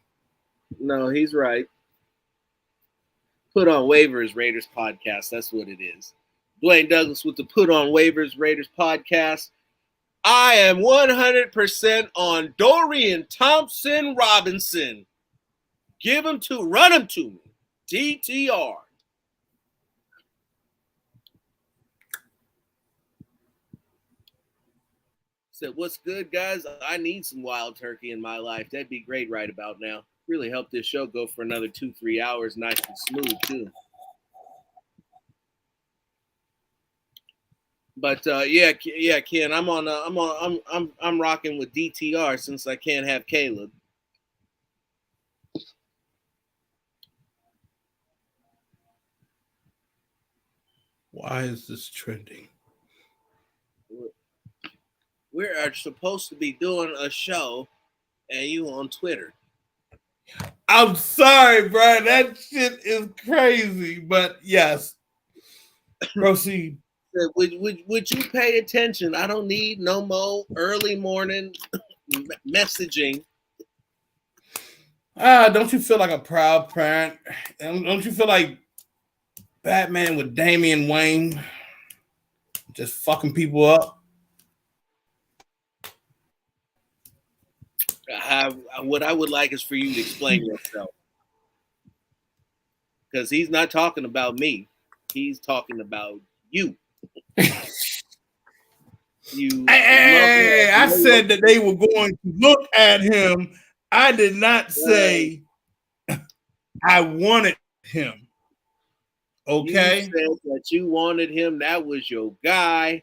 No, he's right. Put on Waivers Raiders podcast. That's what it is. Dwayne Douglas with the Put on Waivers Raiders podcast. I am 100% on Dorian Thompson Robinson. Run him to me. DTR. Said, what's good, guys? I need some wild turkey in my life. That'd be great right about now. Really help this show go for another 2-3 hours, nice and smooth too. But Ken, I'm rocking with DTR since I can't have Caleb. Why is this trending? We are supposed to be doing a show, and you on Twitter. I'm sorry, bro. That shit is crazy. But yes, proceed. Would you pay attention? I don't need no more early morning messaging. Don't you feel like a proud parent? Don't you feel like Batman with Damian Wayne just fucking people up? What I would like is for you to explain yourself. Because he's not talking about me. He's talking about You. Hey, I said that they were going to look at him. I did not say I wanted him. Okay. You said that you wanted him. That was your guy.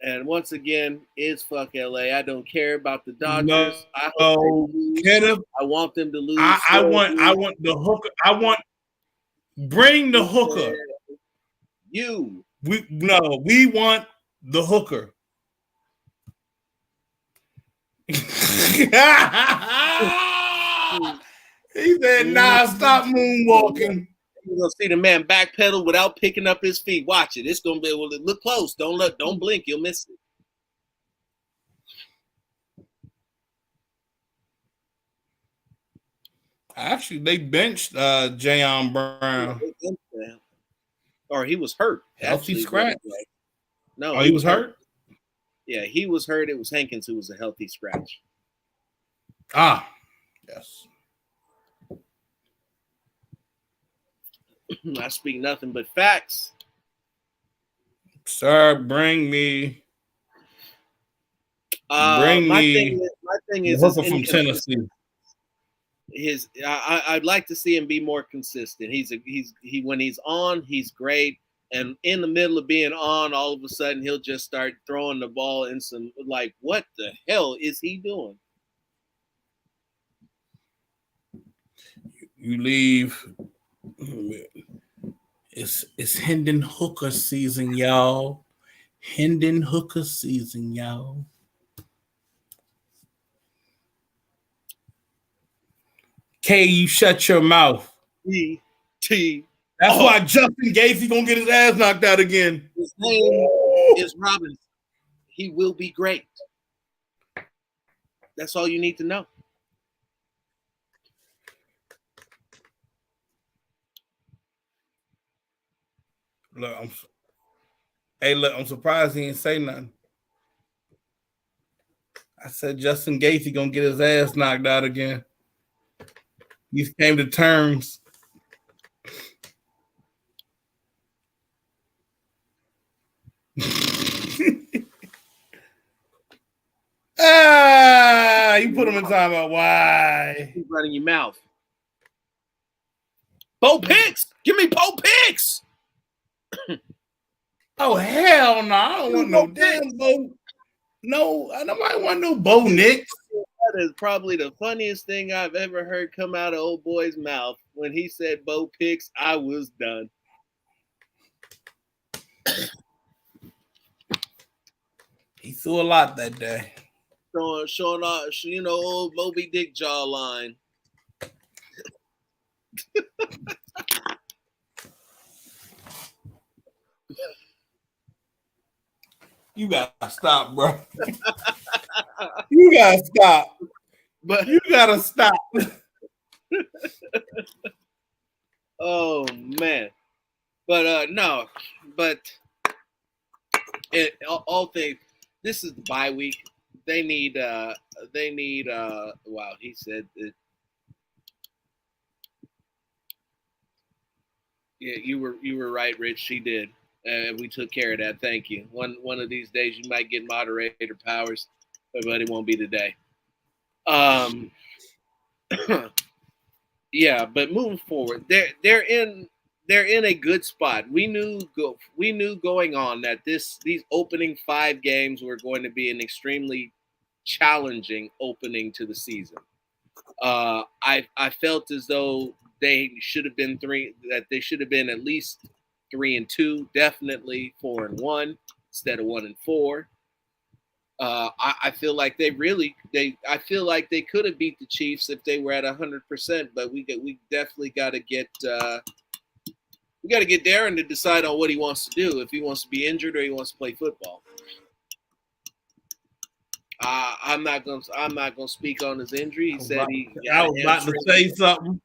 And once again, it's fuck LA. I don't care about the Dodgers. I hope they lose. Kenneth, I want them to lose. I want the hooker. Bring the hooker. We want the hooker. He said, "Nah, stop moonwalking." You're gonna see the man backpedal without picking up his feet. Watch it. It's gonna be able to look close. Don't blink. You'll miss it. Actually, they benched Jayon Brown. Or he was hurt. Healthy scratch. No, he was hurt. Yeah, he was hurt. It was Hankins who was a healthy scratch. Ah, yes. I speak nothing but facts. Sir, bring me. My thing is from Tennessee. I'd like to see him be more consistent. When he's on, he's great. And in the middle of being on, all of a sudden he'll just start throwing the ball in some what the hell is he doing? You leave. It's Hendon Hooker season, y'all. Hendon Hooker season, y'all. K, you shut your mouth. That's why Justin Gaethje gonna get his ass knocked out again. His name is Robinson. He will be great. That's all you need to know. Look, I'm surprised he didn't say nothing. I said Justin Gaethje gonna get his ass knocked out again. He came to terms. You put him in timeout. Why? Keep running your mouth. Bo Picks! Give me Bo Picks! Oh, hell no. I don't want no damn Bo. No, nobody want no Bo Nix. That is probably the funniest thing I've ever heard come out of old boy's mouth. When he said Bo Picks, I was done. He threw a lot that day. Showing off, old Moby Dick jawline. You gotta stop, bro. You gotta stop. But you gotta stop. Oh man. But no. But all things. This is the bye week. They need wow, he said that. Yeah, you were right, Rich. She did. We took care of that. Thank you. One of these days you might get moderator powers, but it won't be today. Yeah, but moving forward, they're in a good spot. We knew going on that these opening 5 games were going to be an extremely challenging opening to the season. I felt as though they should have been they should have been at least 3-2, definitely 4-1 instead of 1-4. I feel like they could have beat the Chiefs if they were at 100%, but we definitely got to get Darren to decide on what he wants to do, if he wants to be injured or he wants to play football. I'm not gonna speak on his injury. He said I was about to say something.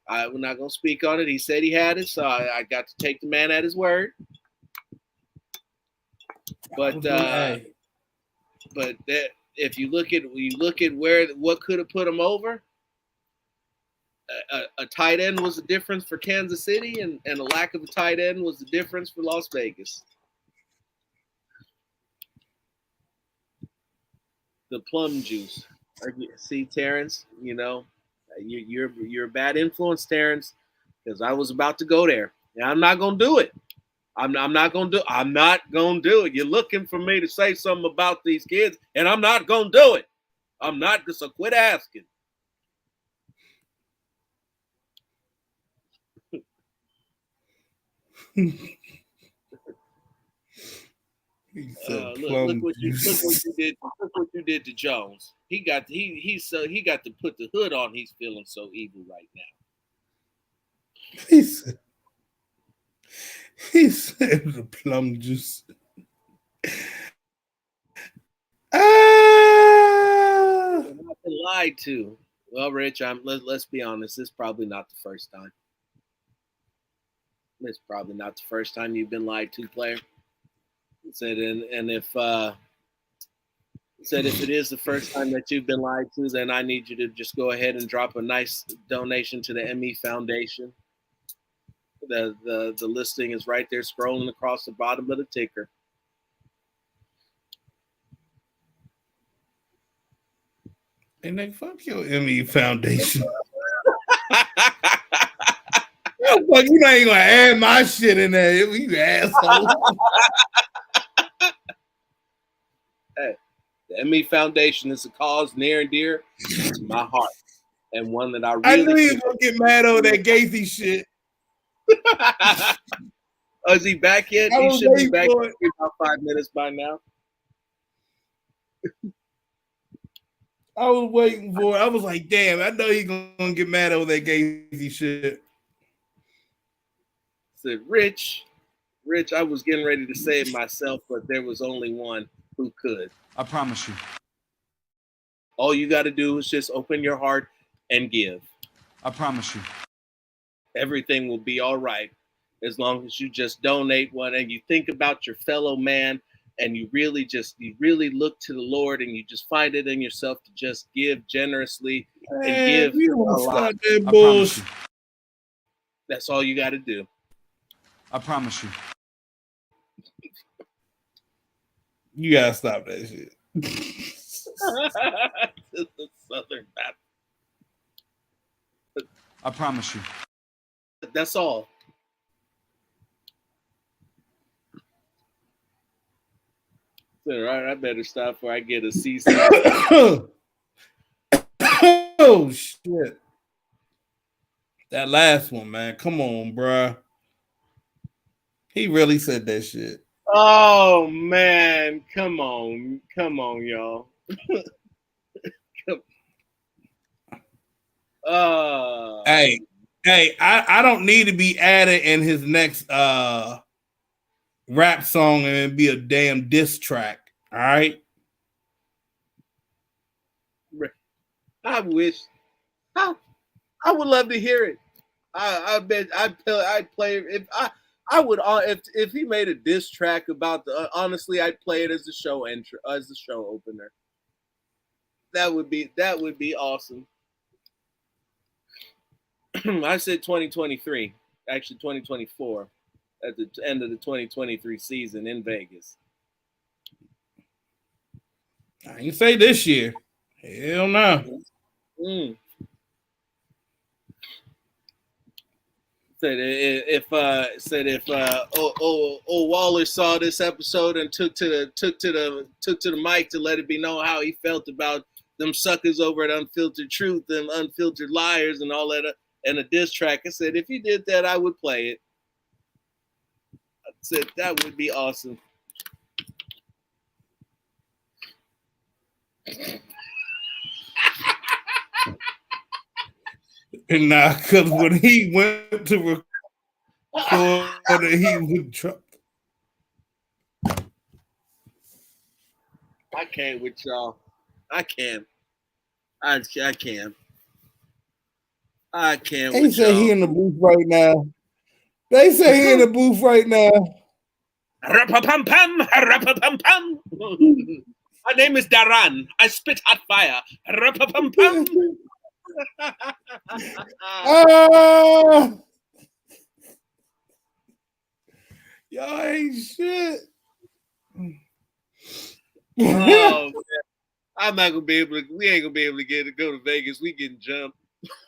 I'm not gonna speak on it. He said he had it, so I got to take the man at his word. But if you look at what could have put him over, a tight end was the difference for Kansas City, and a lack of a tight end was the difference for Las Vegas. The plum juice. See, Terrence, you're a bad influence, Terrence, because I was about to go there. And I'm not gonna do it. I'm not gonna do it. You're looking for me to say something about these kids, and I'm not gonna do it. I'm not. So quit asking. He said look what you did. Look what you did to Jones. He got to put the hood on. He's feeling so evil right now. He said the plum juice. I've been lied to. Well, Rich, let's be honest. This is probably not the first time. It's probably not the first time you've been lied to, player. Said if it is the first time that you've been lied to, then I need you to just go ahead and drop a nice donation to the ME Foundation. The listing is right there, scrolling across the bottom of the ticker. And then fuck your ME Foundation. Fuck, you not even gonna add my shit in there, you asshole. Hey, the ME Foundation is a cause near and dear to my heart, and one that I knew he was gonna get mad over that Gacy shit. Oh, is he back yet? He should be back in about 5 minutes by now. I was waiting for it. I was like, damn, I know he's gonna get mad over that Gacy shit. Said, Rich, I was getting ready to say it myself, but there was only one who could. I promise you. All you got to do is just open your heart and give. I promise you. Everything will be all right as long as you just donate one and you think about your fellow man and you really look to the Lord and you just find it in yourself to just give generously and give a lot. That bullshit. That's all you got to do. I promise you. You gotta stop that shit. The Southern Baptist. I promise you. That's all. All right, I better stop before I get a cease. Oh shit! That last one, man. Come on, bruh. He really said that shit. Oh man, come on, y'all. Hey, I don't need to be added in his next rap song and it'd be a damn diss track. All right. I wish. I would love to hear it. I bet I'd play it I would if he made a diss track about the honestly I'd play it as the show opener. That would be awesome. I said 2023, actually 2024 at the end of the 2023 season in Vegas. I ain't say this year. Hell no. Said if Waller saw this episode and took to the mic to let it be known how he felt about them suckers over at Unfiltered Truth, them Unfiltered Liars, and all that, and a diss track. I said if he did that, I would play it. I said that would be awesome. And now, because when he went to record it, he would drop. I can't with y'all. I can't. I can't. I can't. They say he in the booth right now. They say he in the booth right now. Rapapam-pam, rapapam-pam. My name is Daran. I spit hot fire. Rapapam-pam. Oh, y'all ain't shit. Oh, man. I'm not gonna be able to. We ain't gonna be able to go to Vegas. We getting jumped.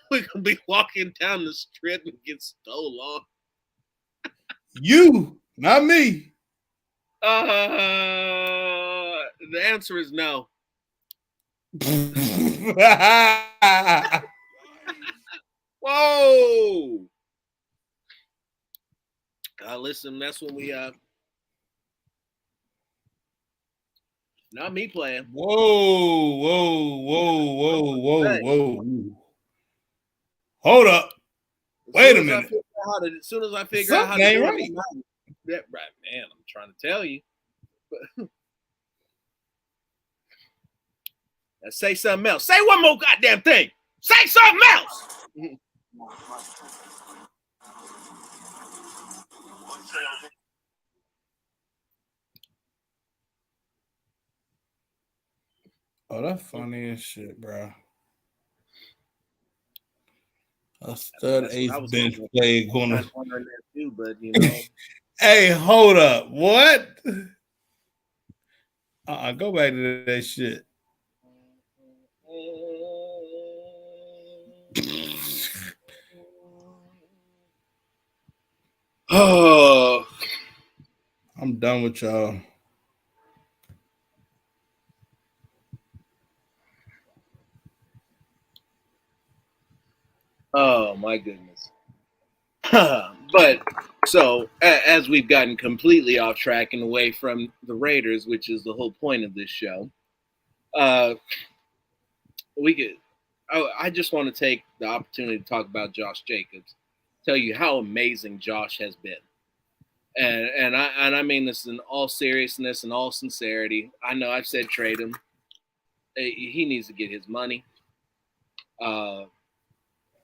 We're gonna be walking down the strip and get stolen. You, not me. The answer is no. Whoa. Listen, that's when we not me playing. Whoa. Hold up. Wait a minute. As soon as I figure out how Something to ain't do right. it, right, man, I'm trying to tell you. Say something else. Say one more goddamn thing. Say something else. Oh, that's funny as shit, bro. A stud ace bench play going I was wondering that too, but you know. Hey, hold up. What? Go back to that shit. Oh, I'm done with y'all. Oh my goodness. But so as we've gotten completely off track and away from the Raiders, which is the whole point of this show, I just want to take the opportunity to talk about Josh Jacobs, tell you how amazing Josh has been. And I mean this in all seriousness and all sincerity. I know I've said trade him. He needs to get his money.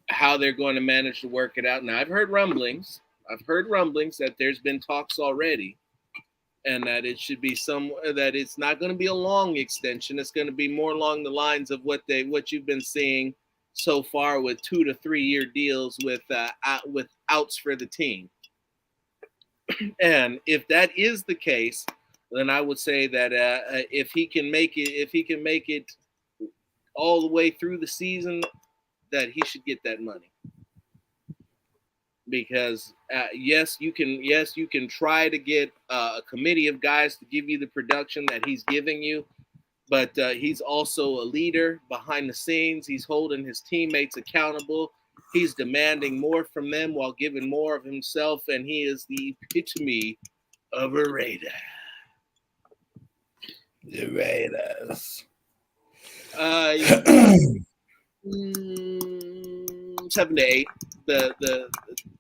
How they're going to manage to work it out. Now I've heard rumblings that there's been talks already, and that it should be that it's not going to be a long extension. It's going to be more along the lines of what you've been seeing so far with 2 to 3 year deals with outs for the team. And if that is the case, then I would say that if he can make it all the way through the season, that he should get that money. Because yes, you can try to get a committee of guys to give you the production that he's giving you, but he's also a leader behind the scenes. He's holding his teammates accountable. He's demanding more from them while giving more of himself, and he is the epitome of a Raider. The Raiders. 7 to 8. The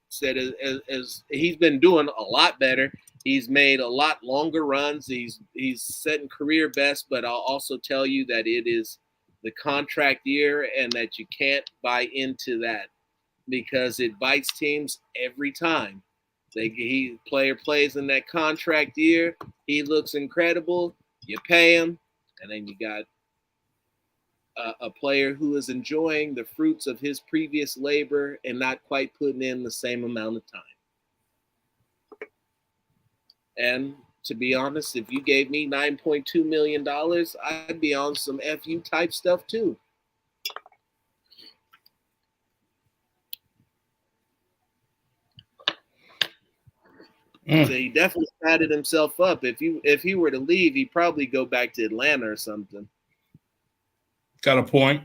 said as he's been doing a lot better. He's made a lot longer runs. He's setting career best, but I'll also tell you that it is the contract year and that you can't buy into that because it bites teams every time. Player plays in that contract year. He looks incredible. You pay him, and then you got a player who is enjoying the fruits of his previous labor and not quite putting in the same amount of time. And to be honest, if you gave me $9.2 million, I'd be on some FU type stuff too. So he definitely patted himself up. If he were to leave, he'd probably go back to Atlanta or something. Got a point.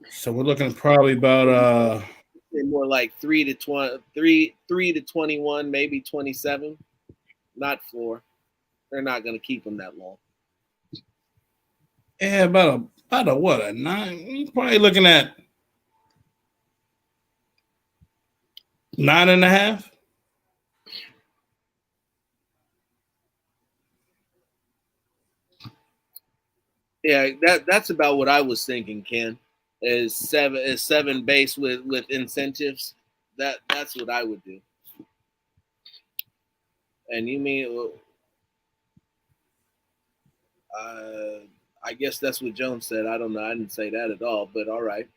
So we're looking probably about more like 3 to 21, maybe 27. Not 4. They're not going to keep him that long. Yeah, about a what, a 9? You're probably looking at 9.5. Yeah, that's about what I was thinking, Ken. Is 7 base with incentives. That's what I would do. And you mean I guess that's what Jones said. I don't know. I didn't say that at all, but all right.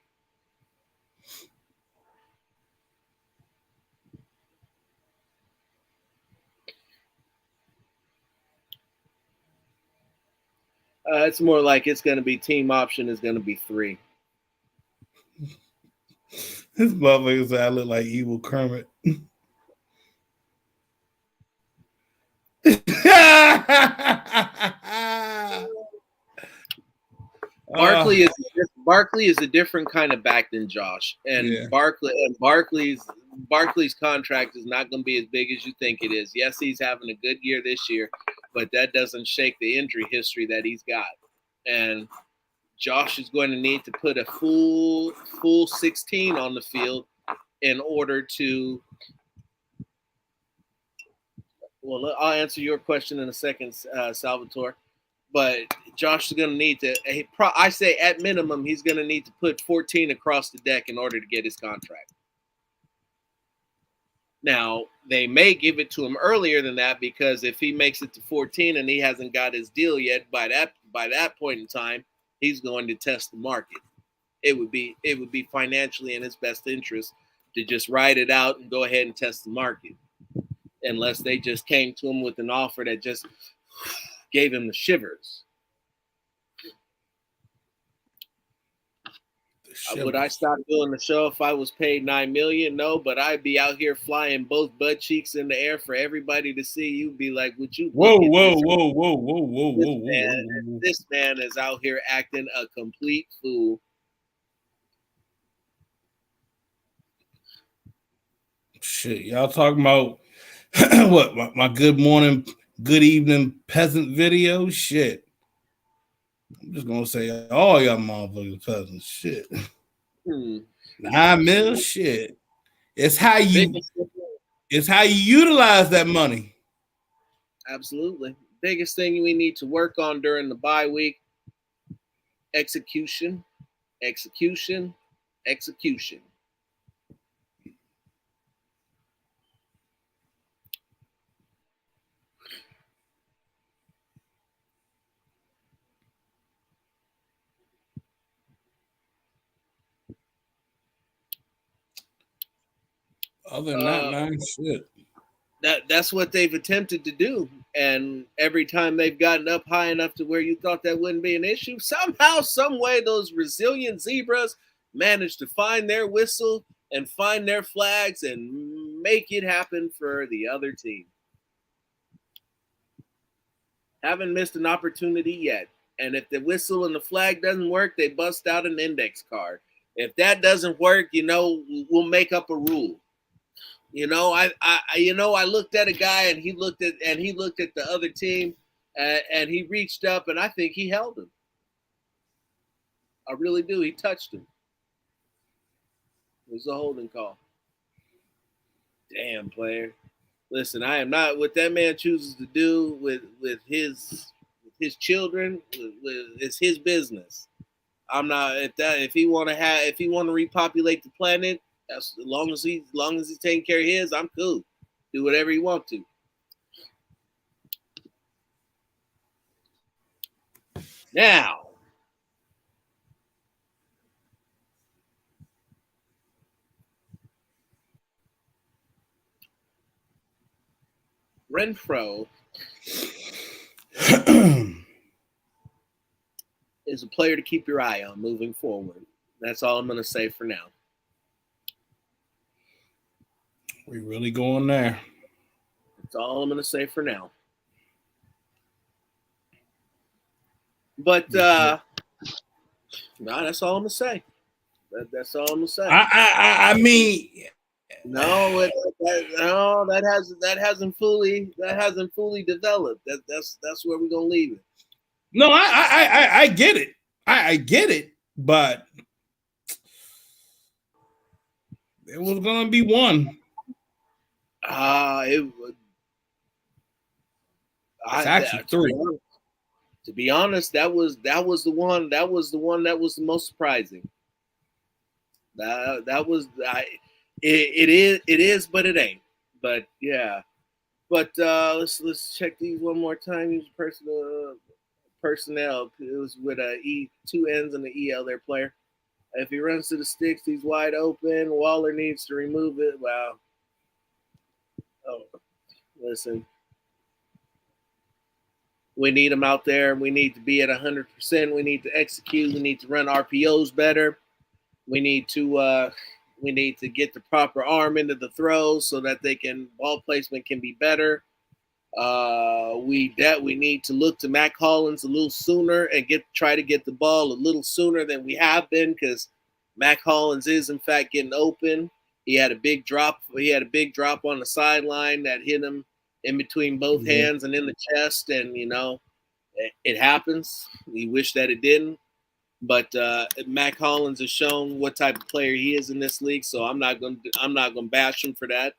It's more like it's going to be team option is going to be 3. This motherfucker said I look like evil Kermit. Barkley is a different kind of back than Josh, and Yeah. Barkley's contract is not going to be as big as you think it is. Yes, he's having a good year this year, but that doesn't shake the injury history that he's got. And Josh is going to need to put a full 16 on the field in order to. Well, I'll answer your question in a second, Salvatore. But Josh is going to need to. I say at minimum he's going to need to put 14 across the deck in order to get his contract. Now they may give it to him earlier than that because if he makes it to 14 and he hasn't got his deal yet, by that point in time, he's going to test the market. It would be financially in his best interest to just ride it out and go ahead and test the market, unless they just came to him with an offer that just gave him the shivers. Would I stop doing the show if I was paid $9 million? No, but I'd be out here flying both butt cheeks in the air for everybody to see. You'd be like, "Would you?" Whoa! This man is out here acting a complete fool. Shit, y'all talking about what? My good morning, good evening, peasant video. Shit, I'm just gonna say all y'all motherfuckers peasants. Shit. 9 mil. Shit. It's how you utilize that money. Absolutely. Biggest thing we need to work on during the bye week: execution. Other than that, man, shit. That's what they've attempted to do. And every time they've gotten up high enough to where you thought that wouldn't be an issue, somehow, some way, those resilient zebras managed to find their whistle and find their flags and make it happen for the other team. Haven't missed an opportunity yet. And if the whistle and the flag doesn't work, they bust out an index card. If that doesn't work, we'll make up a rule. I looked at a guy and he looked at the other team and he reached up and I think he held him. I really do. He touched him. It was a holding call. Damn, player. Listen, I am not what that man chooses to do with his children. It's his business. I'm not at that. If he want to repopulate the planet, as long as he's taking care of his, I'm cool. Do whatever you want to. Now, Renfro is a player to keep your eye on moving forward. That's all I'm going to say for now. We really going there. That's all I'm going to say for now. But no, that's all I'm going to say. That's all I'm going to say. I mean, no, that hasn't fully developed. That's where we're going to leave it. No, I get it. I get it, but there was going to be one. It would. It's actually 3. To be honest, that was the one. That was the one that was the most surprising. That was. It is, but it ain't. But yeah. But let's check these one more time. Use personal personnel. It was with a E, two N's and the EL there, player. If he runs to the sticks, he's wide open. Waller needs to remove it. Wow. Oh, listen. We need him out there. We need to be at 100%. We need to execute. We need to run RPOs better. We need to get the proper arm into the throws so that ball placement can be better. We need to look to Mac Hollins a little sooner and try to get the ball a little sooner than we have been, because Mac Hollins is in fact getting open. He had a big drop. He had a big drop on the sideline that hit him in between both hands and in the chest, and it happens. We wish that it didn't, but Mac Hollins has shown what type of player he is in this league, so I'm not gonna bash him for that.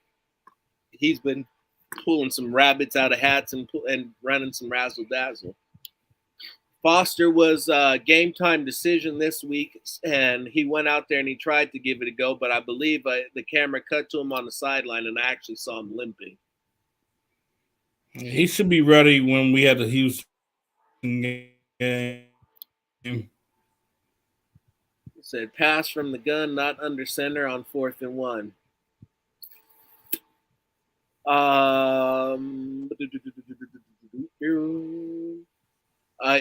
He's been pulling some rabbits out of hats and running some razzle dazzle. Foster was a game time decision this week, and he went out there and he tried to give it a go, but I believe the camera cut to him on the sideline, and I actually saw him limping. He should be ready when we had the Houston game. It said pass from the gun, not under center on 4th and 1.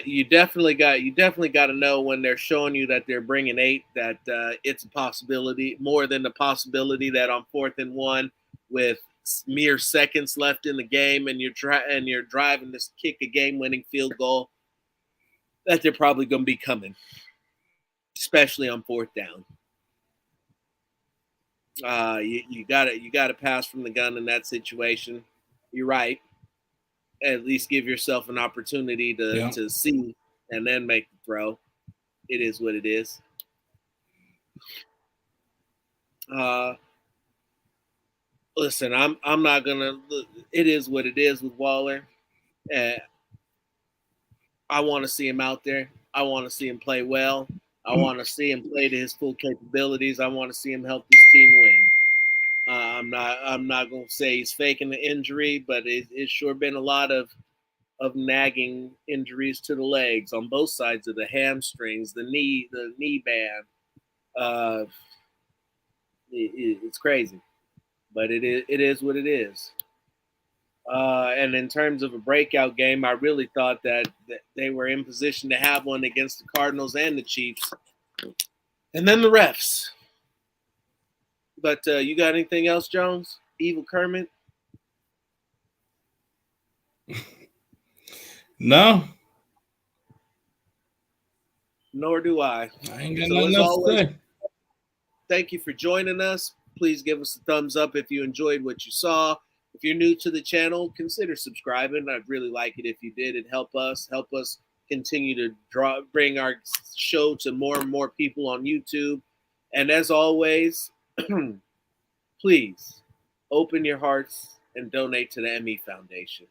You definitely got to know when they're showing you that they're bringing 8 that it's a possibility, more than the possibility that on 4th and 1 with mere seconds left in the game and you're driving to kick a game-winning field goal, that they're probably going to be coming, especially on 4th down. You gotta pass from the gun in that situation. You're right. At least give yourself an opportunity to see and then make the throw. It is what it is. Listen, I'm not gonna. It is what it is with Waller. I want to see him out there. I want to see him play well. I want to see him play to his full capabilities. I want to see him help this team win. I'm not going to say he's faking the injury, but it's sure been a lot of nagging injuries to the legs on both sides of the hamstrings, the knee band. It's crazy, but it is what it is. And in terms of a breakout game, I really thought that they were in position to have one against the Cardinals and the Chiefs. And then the refs. But you got anything else, Jones? Evil Kermit? No. Nor do I. I ain't got nothing else to say. Thank you for joining us. Please give us a thumbs up if you enjoyed what you saw. If you're new to the channel, consider subscribing. I'd really like it if you did. It'd help us continue to bring our show to more and more people on YouTube. And as always, please open your hearts and donate to the ME Foundation.